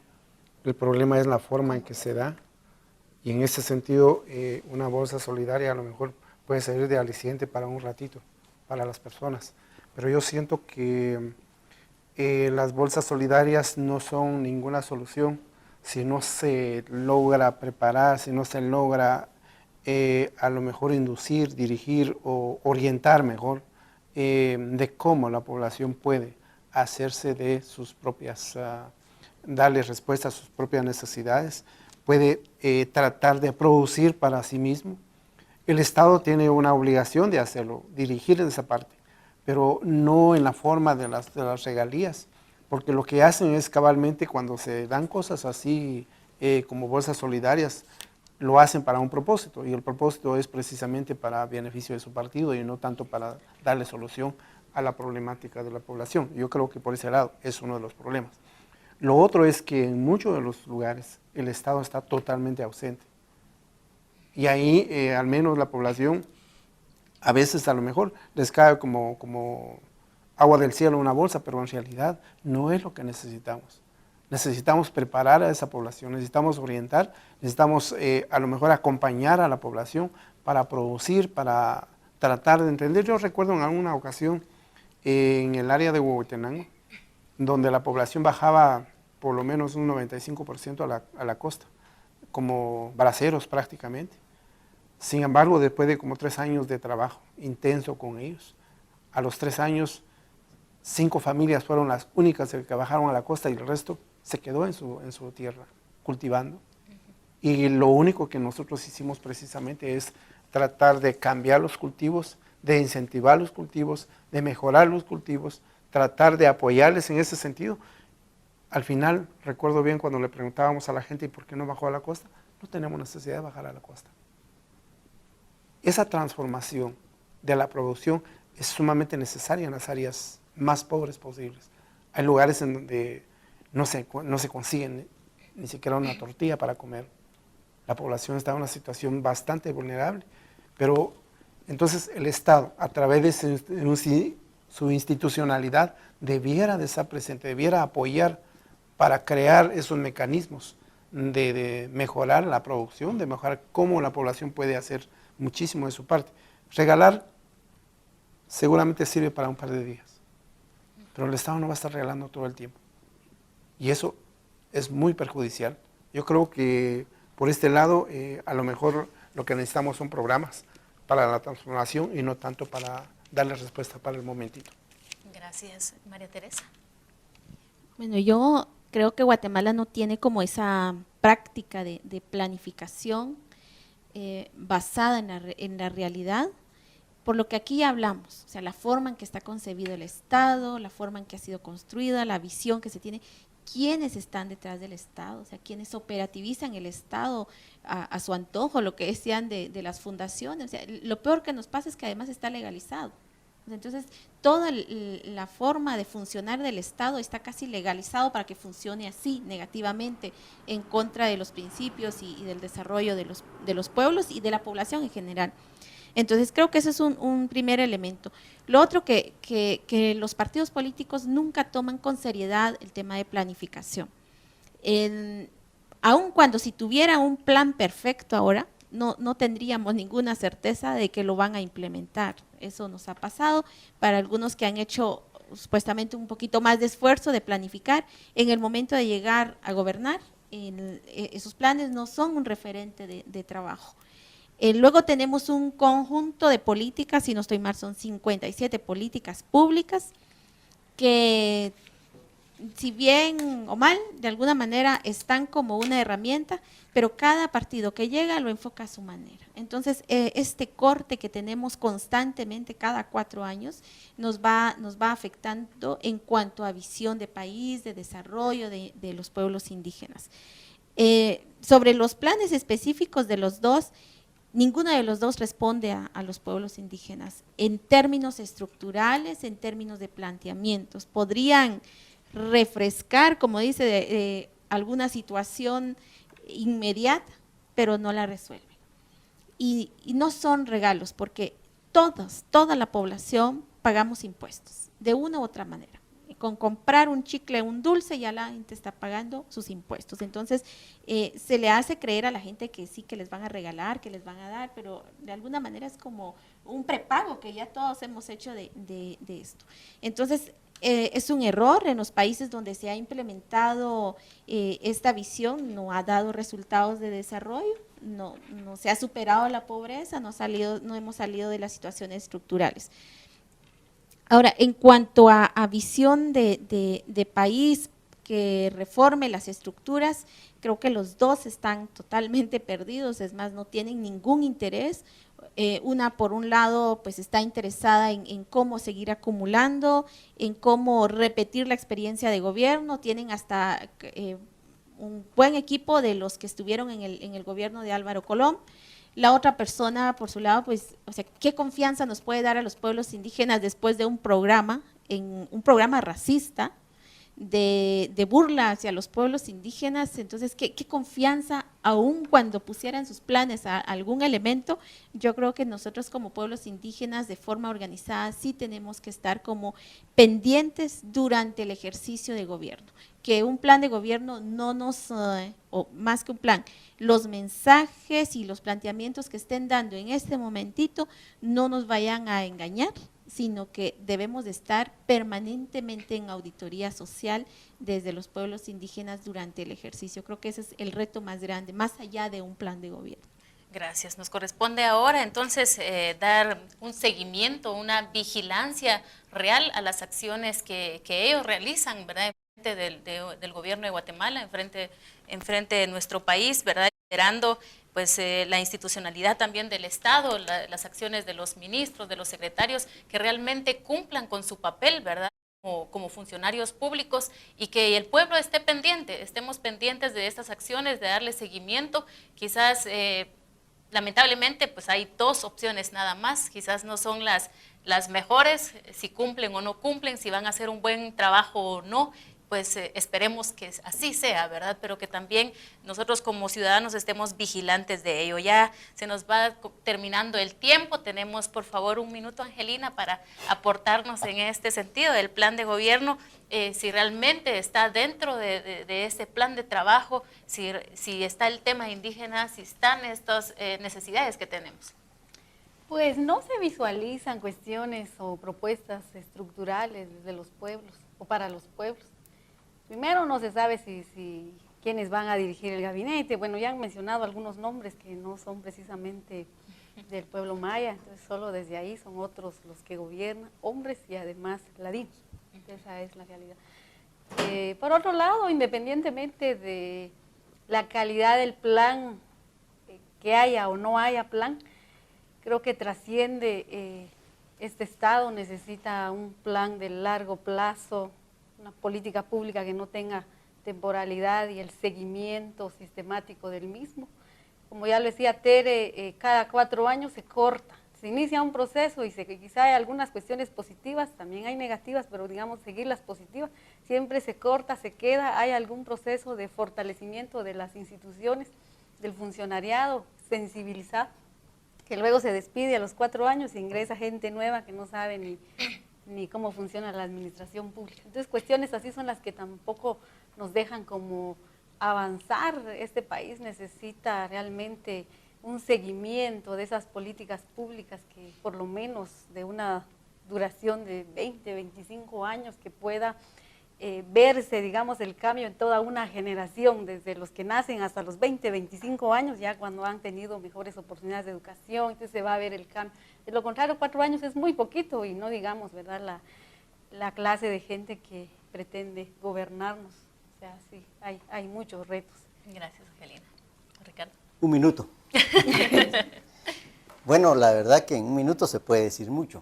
El problema es la forma en que se da. Y en ese sentido, una bolsa solidaria a lo mejor puede servir de aliciente para un ratito, para las personas. Pero yo siento que las bolsas solidarias no son ninguna solución si no se logra preparar, si no se logra a lo mejor inducir, dirigir o orientar mejor de cómo la población puede hacerse de sus propias, darle respuesta a sus propias necesidades, puede tratar de producir para sí mismo. El Estado tiene una obligación de hacerlo, dirigir en esa parte, pero no en la forma de las regalías, porque lo que hacen es cabalmente cuando se dan cosas así como bolsas solidarias, lo hacen para un propósito, y el propósito es precisamente para beneficio de su partido y no tanto para darle solución a la problemática de la población. Yo creo que por ese lado es uno de los problemas. Lo otro es que en muchos de los lugares el Estado está totalmente ausente. Y ahí al menos la población a veces a lo mejor les cae como agua del cielo una bolsa, pero en realidad no es lo que necesitamos. Necesitamos preparar a esa población, necesitamos orientar, necesitamos a lo mejor acompañar a la población para producir, para tratar de entender. Yo recuerdo en alguna ocasión en el área de Huehuetenango, donde la población bajaba por lo menos un 95% a la costa, como braceros prácticamente. Sin embargo, después de como 3 años de trabajo intenso con ellos, a los 3 años, 5 familias fueron las únicas que bajaron a la costa y el resto se quedó en su tierra, cultivando. Y lo único que nosotros hicimos precisamente es tratar de cambiar los cultivos, de incentivar los cultivos, de mejorar los cultivos, tratar de apoyarles en ese sentido. Al final, recuerdo bien cuando le preguntábamos a la gente, ¿y por qué no bajó a la costa? No tenemos necesidad de bajar a la costa. Esa transformación de la producción es sumamente necesaria en las áreas más pobres posibles. Hay lugares en donde no se consiguen ni siquiera una tortilla para comer. La población está en una situación bastante vulnerable, pero entonces el Estado, a través de su institucionalidad, debiera de estar presente, debiera apoyar para crear esos mecanismos de mejorar la producción, de mejorar cómo la población puede hacer muchísimo de su parte. Regalar seguramente sirve para un par de días, pero el Estado no va a estar regalando todo el tiempo. Y eso es muy perjudicial. Yo creo que por este lado, a lo mejor lo que necesitamos son programas para la transformación y no tanto para darle respuesta para el momentito. Gracias, María Teresa. Bueno, yo creo que Guatemala no tiene como esa práctica de planificación basada en la realidad, por lo que aquí ya hablamos, o sea, la forma en que está concebido el Estado, la forma en que ha sido construida, la visión que se tiene, quiénes están detrás del Estado, o sea, quiénes operativizan el Estado a su antojo, lo que decían de las fundaciones. O sea, lo peor que nos pasa es que además está legalizado. Entonces, toda la forma de funcionar del Estado está casi legalizado para que funcione así, negativamente, en contra de los principios y del desarrollo de los pueblos y de la población en general. Entonces, creo que ese es un primer elemento. Lo otro, que los partidos políticos nunca toman con seriedad el tema de planificación. Aun cuando si tuviera un plan perfecto ahora, no tendríamos ninguna certeza de que lo van a implementar. Eso nos ha pasado para algunos que han hecho supuestamente un poquito más de esfuerzo de planificar. En el momento de llegar a gobernar, esos planes no son un referente de trabajo. Luego tenemos un conjunto de políticas, si no estoy mal son 57 políticas públicas que, si bien o mal, de alguna manera están como una herramienta, pero cada partido que llega lo enfoca a su manera. Entonces, este corte que tenemos constantemente cada 4 años nos va afectando en cuanto a visión de país, de desarrollo de los pueblos indígenas. Sobre los planes específicos de los dos, ninguno de los dos responde a los pueblos indígenas en términos estructurales, en términos de planteamientos. Podrían refrescar, como dice, alguna situación inmediata, pero no la resuelven. Y no son regalos, porque toda la población pagamos impuestos, de una u otra manera. Con comprar un chicle, un dulce, ya la gente está pagando sus impuestos. Entonces, se le hace creer a la gente que sí, que les van a regalar, que les van a dar, pero de alguna manera es como un prepago que ya todos hemos hecho de esto. Entonces, es un error. En los países donde se ha implementado esta visión, no ha dado resultados de desarrollo, no se ha superado la pobreza, no hemos salido de las situaciones estructurales. Ahora, en cuanto a visión de país que reforme las estructuras, creo que los dos están totalmente perdidos, es más, no tienen ningún interés. Una, por un lado, pues está interesada en cómo seguir acumulando, en cómo repetir la experiencia de gobierno, tienen hasta un buen equipo de los que estuvieron en el gobierno de Álvaro Colón. La otra persona, por su lado, pues, o sea, ¿qué confianza nos puede dar a los pueblos indígenas después de un programa racista, de burla hacia los pueblos indígenas? Entonces, ¿qué confianza, aún cuando pusieran sus planes a algún elemento? Yo creo que nosotros como pueblos indígenas, de forma organizada, sí tenemos que estar como pendientes durante el ejercicio de gobierno. Que un plan de gobierno no nos, o más que un plan, los mensajes y los planteamientos que estén dando en este momentito no nos vayan a engañar sino que debemos de estar permanentemente en auditoría social desde los pueblos indígenas durante el ejercicio. Creo que ese es el reto más grande, más allá de un plan de gobierno. Gracias. Nos corresponde ahora entonces dar un seguimiento, una vigilancia real a las acciones que ellos realizan, ¿verdad? Del gobierno de Guatemala, enfrente de nuestro país, ¿verdad? Esperando pues la institucionalidad también del Estado, las acciones de los ministros, de los secretarios, que realmente cumplan con su papel, ¿verdad? Como funcionarios públicos, y que el pueblo esté pendiente, estemos pendientes de estas acciones, de darle seguimiento. Quizás lamentablemente pues hay dos opciones nada más, quizás no son las mejores, si cumplen o no cumplen, si van a hacer un buen trabajo o no, pues esperemos que así sea, ¿verdad? Pero que también nosotros como ciudadanos estemos vigilantes de ello. Ya se nos va terminando el tiempo, tenemos por favor un minuto, Angelina, para aportarnos en este sentido del plan de gobierno, si realmente está dentro de ese plan de trabajo, si está el tema indígena, si están estas necesidades que tenemos. Pues no se visualizan cuestiones o propuestas estructurales de los pueblos o para los pueblos. Primero, no se sabe si quiénes van a dirigir el gabinete. Bueno, ya han mencionado algunos nombres que no son precisamente del pueblo maya, entonces solo desde ahí son otros los que gobiernan, hombres y además ladinos. Esa es la realidad. Por otro lado, independientemente de la calidad del plan, que haya o no haya plan, creo que trasciende este Estado, necesita un plan de largo plazo, una política pública que no tenga temporalidad y el seguimiento sistemático del mismo. Como ya lo decía Tere, cada 4 años se corta, se inicia un proceso y quizá hay algunas cuestiones positivas, también hay negativas, pero digamos seguir las positivas, siempre se corta, se queda, hay algún proceso de fortalecimiento de las instituciones, del funcionariado, sensibilizado, que luego se despide a los 4 años e ingresa gente nueva que no sabe ni cómo funciona la administración pública. Entonces, cuestiones así son las que tampoco nos dejan como avanzar. Este país necesita realmente un seguimiento de esas políticas públicas que por lo menos de una duración de 20, 25 años que pueda verse, digamos, el cambio en toda una generación, desde los que nacen hasta los 20, 25 años, ya cuando han tenido mejores oportunidades de educación, entonces se va a ver el cambio. De lo contrario, 4 años es muy poquito y no digamos, ¿verdad?, la clase de gente que pretende gobernarnos. O sea, sí, hay muchos retos. Gracias, Angelina. Ricardo. Un minuto. Bueno, la verdad que en un minuto se puede decir mucho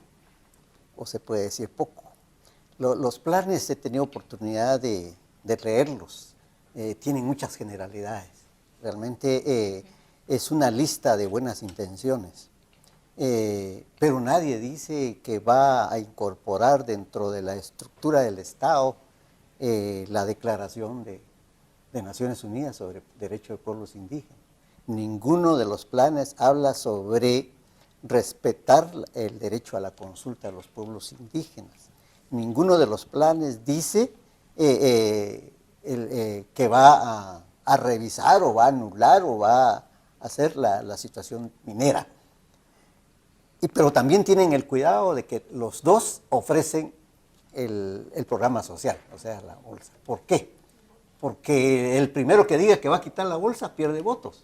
o se puede decir poco. Los planes he tenido oportunidad de leerlos, tienen muchas generalidades, realmente es una lista de buenas intenciones, pero nadie dice que va a incorporar dentro de la estructura del Estado la Declaración de Naciones Unidas sobre Derecho de Pueblos Indígenas. Ninguno de los planes habla sobre respetar el derecho a la consulta de los pueblos indígenas. Ninguno de los planes dice que va a revisar o va a anular o va a hacer la situación minera. Pero también tienen el cuidado de que los dos ofrecen el programa social, o sea, la bolsa. ¿Por qué? Porque el primero que diga que va a quitar la bolsa pierde votos.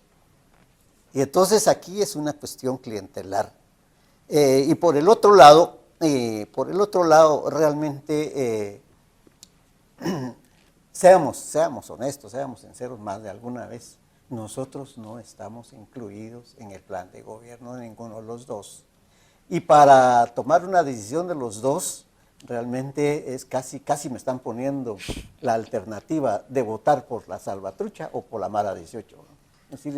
Y entonces aquí es una cuestión clientelar. Y por el otro lado, realmente seamos honestos, seamos sinceros más de alguna vez, nosotros no estamos incluidos en el plan de gobierno de ninguno de los dos. Y para tomar una decisión de los dos, realmente es casi me están poniendo la alternativa de votar por la Salvatrucha o por la Mara 18, ¿no? Es decir,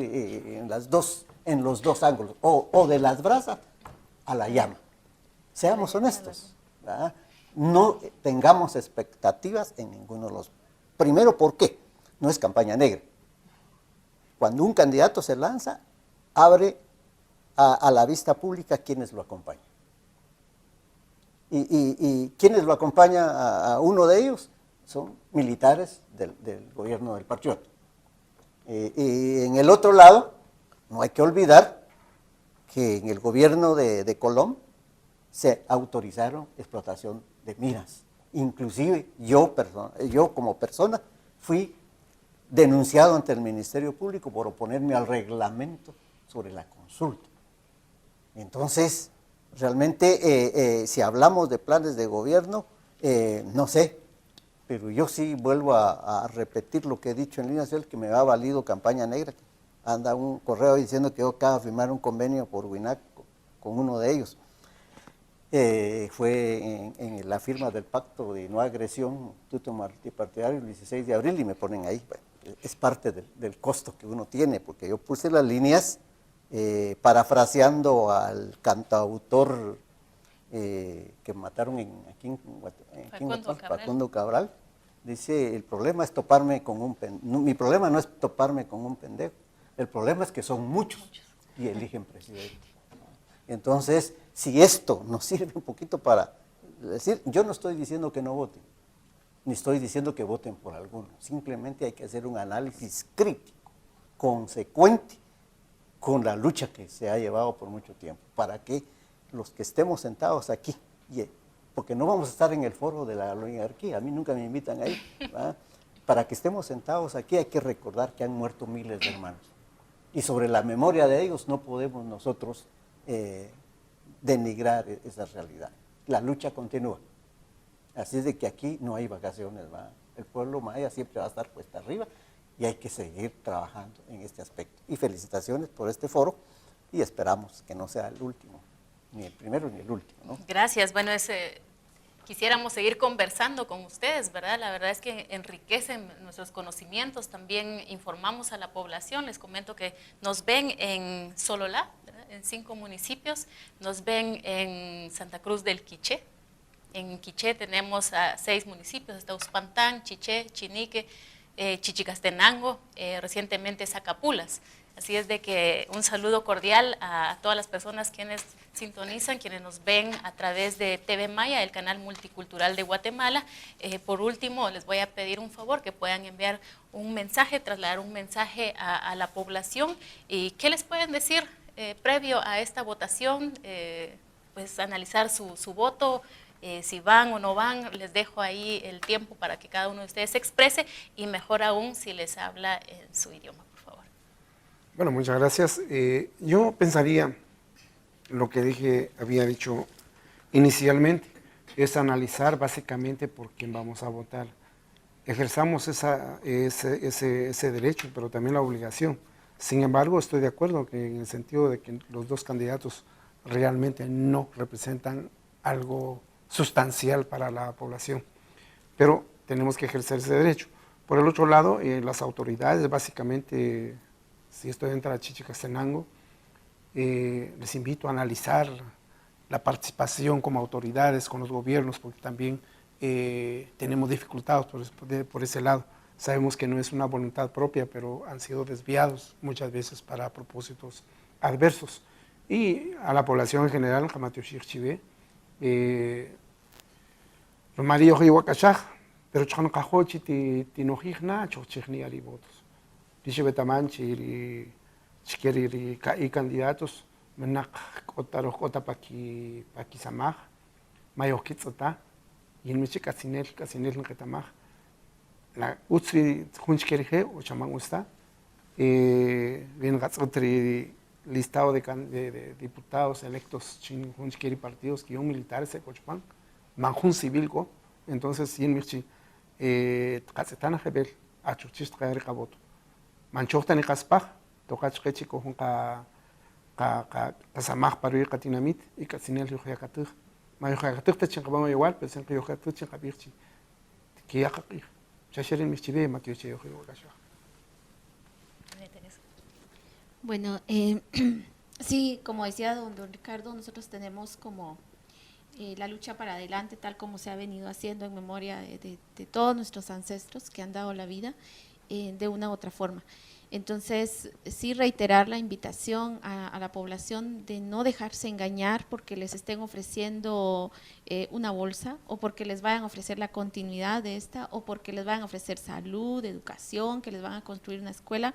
en los dos ángulos, o de las brasas a la llama. Seamos honestos, ¿verdad? No tengamos expectativas en ninguno de los. Primero, ¿por qué? No es campaña negra. Cuando un candidato se lanza, abre a la vista pública quienes lo acompañan. Y quienes lo acompañan a uno de ellos son militares del gobierno del Patriota. Y en el otro lado, no hay que olvidar que en el gobierno de Colón se autorizaron explotación de minas. Inclusive yo como persona fui denunciado ante el Ministerio Público por oponerme al reglamento sobre la consulta. Entonces, realmente, si hablamos de planes de gobierno, no sé, pero yo sí vuelvo a repetir lo que he dicho en línea nacional, que me ha valido campaña negra. Anda un correo diciendo que yo acabo de firmar un convenio por WINAC con uno de ellos. Fue en la firma del pacto de no agresión tuto multipartidario el 16 de abril y me ponen ahí. Bueno, es parte del costo que uno tiene, porque yo puse las líneas parafraseando al cantautor que mataron aquí en Facundo Cabral. Dice, el problema es toparme con un pendejo. Mi problema no es toparme con un pendejo, el problema es que son muchos y eligen presidente. Entonces, si esto nos sirve un poquito para decir, yo no estoy diciendo que no voten, ni estoy diciendo que voten por alguno, simplemente hay que hacer un análisis crítico, consecuente, con la lucha que se ha llevado por mucho tiempo, para que los que estemos sentados aquí, porque no vamos a estar en el foro de la oligarquía, a mí nunca me invitan ahí, ¿verdad? Para que estemos sentados aquí hay que recordar que han muerto miles de hermanos, y sobre la memoria de ellos no podemos nosotros denigrar esa realidad. La lucha continúa, así es de que aquí no hay vacaciones, ¿verdad? El pueblo maya siempre va a estar puesta arriba, y hay que seguir trabajando en este aspecto. Y felicitaciones por este foro y esperamos que no sea el último, ni el primero ni el último, ¿no? Gracias. Bueno, quisiéramos seguir conversando con ustedes, ¿verdad? La verdad es que enriquecen nuestros conocimientos, también informamos a la población. Les comento que nos ven en Sololá, ¿verdad? En 5 municipios, nos ven en Santa Cruz del Quiché. En Quiché tenemos a 6 municipios, está Uspantán, Chiché, Chinique, Chichicastenango, recientemente Zacapulas. Así es de que un saludo cordial a todas las personas quienes sintonizan, quienes nos ven a través de TV Maya, el canal multicultural de Guatemala. Por último, les voy a pedir un favor, que puedan enviar un mensaje, trasladar un mensaje a la población. ¿Y qué les pueden decir previo a esta votación? Pues analizar su voto. Si van o no van, les dejo ahí el tiempo para que cada uno de ustedes se exprese, y mejor aún si les habla en su idioma, por favor. Bueno, muchas gracias. Yo pensaría, lo que había dicho inicialmente, es analizar básicamente por quién vamos a votar. Ejerzamos ese derecho, pero también la obligación. Sin embargo, estoy de acuerdo que en el sentido de que los 2 candidatos realmente no representan algo sustancial para la población, pero tenemos que ejercer ese derecho. Por el otro lado, las autoridades, básicamente, si esto entra a Chichicastenango, les invito a analizar la participación como autoridades con los gobiernos, porque también tenemos dificultades por ese lado. Sabemos que no es una voluntad propia, pero han sido desviados muchas veces para propósitos adversos. Y a la población en general, Mario Hiwakashaj, pero Chan Kajochi Tinojigna, Chochigni Aribotos. Dice Betamanchi, Chiqueri y candidatos, Menak Otarojota Paki Samaj, Mayo Kitzota, y en Michi Casinel Nketamaj, la Utsi Hunchkerige o Chamán Usta, bien Gatzotri listado de diputados electos Chin Hunchkeri partidos, que son militares, Cochpan. Manjun civil go, entonces yin mirchi tqatzetana jebel achuchis tqayri qaboto manchoqtani qaspaj toqachqechi kohun qasamaj paruy qatinamit y qatzinel yuqyaqatij mayuqyaqatij tachinqabama igual pero sen yuqyaqatij chinqabirchi kiyaqaqij chasherin mirchibe matioche yuqyaqashaj. Bueno, sí, como decía don Ricardo, nosotros tenemos como la lucha para adelante, tal como se ha venido haciendo en memoria de todos nuestros ancestros que han dado la vida de una u otra forma. Entonces, sí reiterar la invitación a la población de no dejarse engañar porque les estén ofreciendo una bolsa, o porque les vayan a ofrecer la continuidad de esta, o porque les vayan a ofrecer salud, educación, que les van a construir una escuela.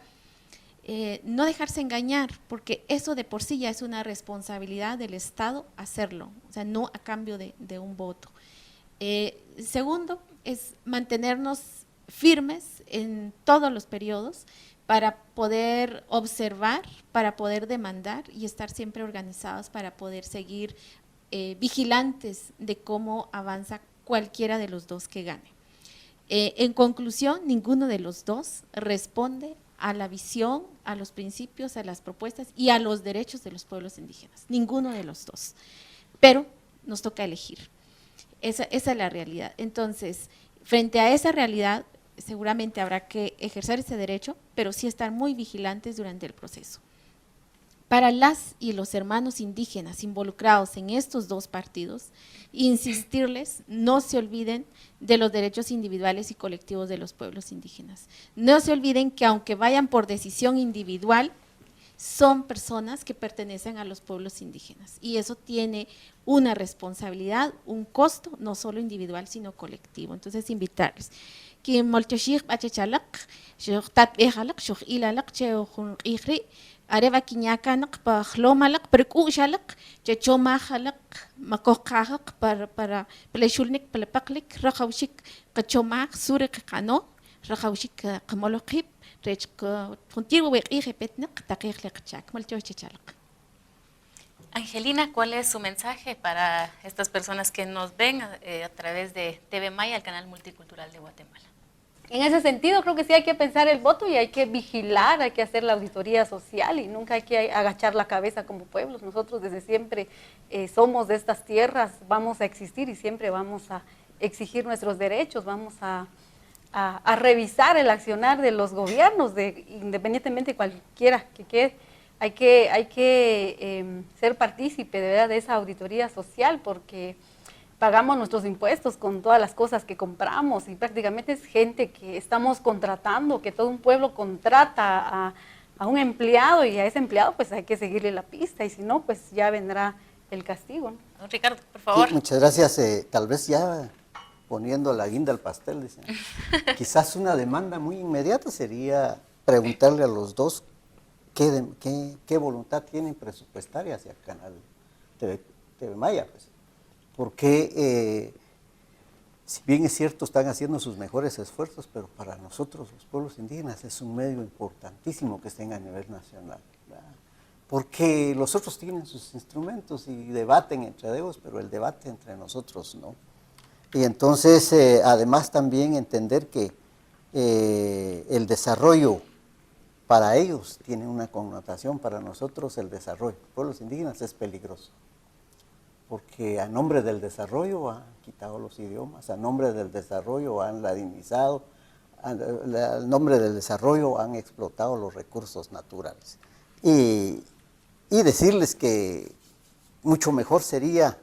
no dejarse engañar, porque eso de por sí ya es una responsabilidad del Estado hacerlo, o sea, no a cambio de un voto. Segundo, es mantenernos firmes en todos los periodos para poder observar, para poder demandar y estar siempre organizados para poder seguir vigilantes de cómo avanza cualquiera de los dos que gane. En conclusión, ninguno de los dos responde a la visión, a los principios, a las propuestas y a los derechos de los pueblos indígenas. Ninguno de los dos. Pero nos toca elegir. Esa es la realidad. Entonces, frente a esa realidad, seguramente habrá que ejercer ese derecho, pero sí estar muy vigilantes durante el proceso. Para las y los hermanos indígenas involucrados en estos dos partidos, insistirles, no se olviden de los derechos individuales y colectivos de los pueblos indígenas. No se olviden que aunque vayan por decisión individual, son personas que pertenecen a los pueblos indígenas y eso tiene una responsabilidad, un costo, no solo individual, sino colectivo. Entonces, invitarles. Que moltoshik bachachalak, shurtat bejalak, shur ilalak, chehun ihri, areva kiñacanak, pa hlomalak, perkushalak, chechomajalak, makokajak, para plechulnik, pelepaklik, rajaushik, kachomaj, surek kano, rajaushik, kamolokip, rech puntigo wekije petnak, takijlek chak, moltoshichalak. Angelina, ¿cuál es su mensaje para estas personas que nos ven a través de TV Maya, el canal multicultural de Guatemala? En ese sentido, creo que sí hay que pensar el voto y hay que vigilar, hay que hacer la auditoría social y nunca hay que agachar la cabeza como pueblos. Nosotros desde siempre somos de estas tierras, vamos a existir y siempre vamos a exigir nuestros derechos, vamos a revisar el accionar de los gobiernos, independientemente de cualquiera que quede. Hay que ser partícipe de verdad de esa auditoría social porque pagamos nuestros impuestos con todas las cosas que compramos y prácticamente es gente que estamos contratando, que todo un pueblo contrata a un empleado y a ese empleado pues hay que seguirle la pista y si no pues ya vendrá el castigo, ¿no? Ricardo, por favor. Sí, muchas gracias. Tal vez ya poniendo la guinda al pastel, dicen. Quizás una demanda muy inmediata sería preguntarle a los dos ¿Qué voluntad tienen presupuestaria hacia el canal TV Maya? Pues? Porque, si bien es cierto, están haciendo sus mejores esfuerzos, pero para nosotros, los pueblos indígenas, es un medio importantísimo que estén a nivel nacional, ¿verdad? Porque los otros tienen sus instrumentos y debaten entre ellos, pero el debate entre nosotros no. Y entonces, además también entender que el desarrollo para ellos tiene una connotación, para nosotros el desarrollo. Pueblos indígenas es peligroso, porque a nombre del desarrollo han quitado los idiomas, a nombre del desarrollo han ladinizado, a nombre del desarrollo han explotado los recursos naturales. Y decirles que mucho mejor sería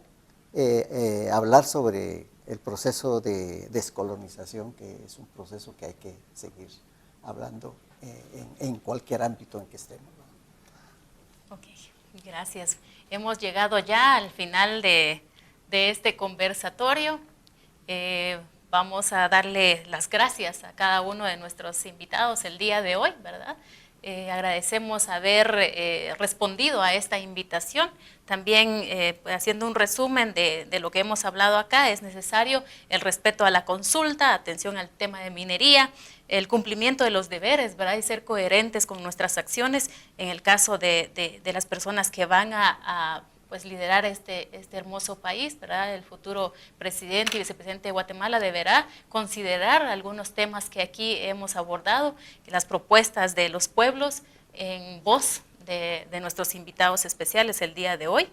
hablar sobre el proceso de descolonización, que es un proceso que hay que seguir hablando en cualquier ámbito en que estemos. Ok, gracias. Hemos llegado ya al final de este conversatorio. Vamos a darle las gracias a cada uno de nuestros invitados el día de hoy, ¿verdad? Agradecemos haber respondido a esta invitación. También haciendo un resumen de lo que hemos hablado acá, es necesario el respeto a la consulta, atención al tema de minería, el cumplimiento de los deberes, ¿verdad? Y ser coherentes con nuestras acciones en el caso de las personas que van a pues liderar este hermoso país, ¿verdad? El futuro presidente y vicepresidente de Guatemala deberá considerar algunos temas que aquí hemos abordado, las propuestas de los pueblos en voz de nuestros invitados especiales el día de hoy.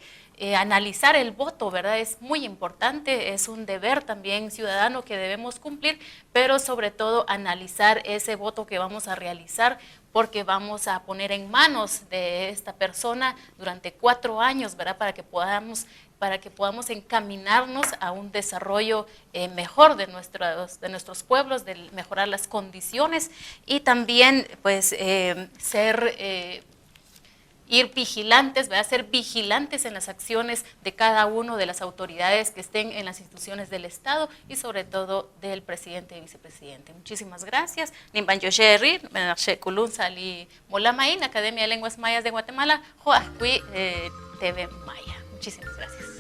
Analizar el voto, ¿verdad? Es muy importante, es un deber también ciudadano que debemos cumplir, pero sobre todo analizar ese voto que vamos a realizar, porque vamos a poner en manos de esta persona durante 4 años, ¿verdad? Para que podamos encaminarnos a un desarrollo mejor de nuestros pueblos, de mejorar las condiciones y también pues ser ir vigilantes, ¿verdad? Ser vigilantes en las acciones de cada uno de las autoridades que estén en las instituciones del Estado y sobre todo del presidente y vicepresidente. Muchísimas gracias. Nimban Yosheri, Kulun Sali Molamain, Academia de Lenguas Mayas de Guatemala, Joahui TV Maya. Muchísimas gracias.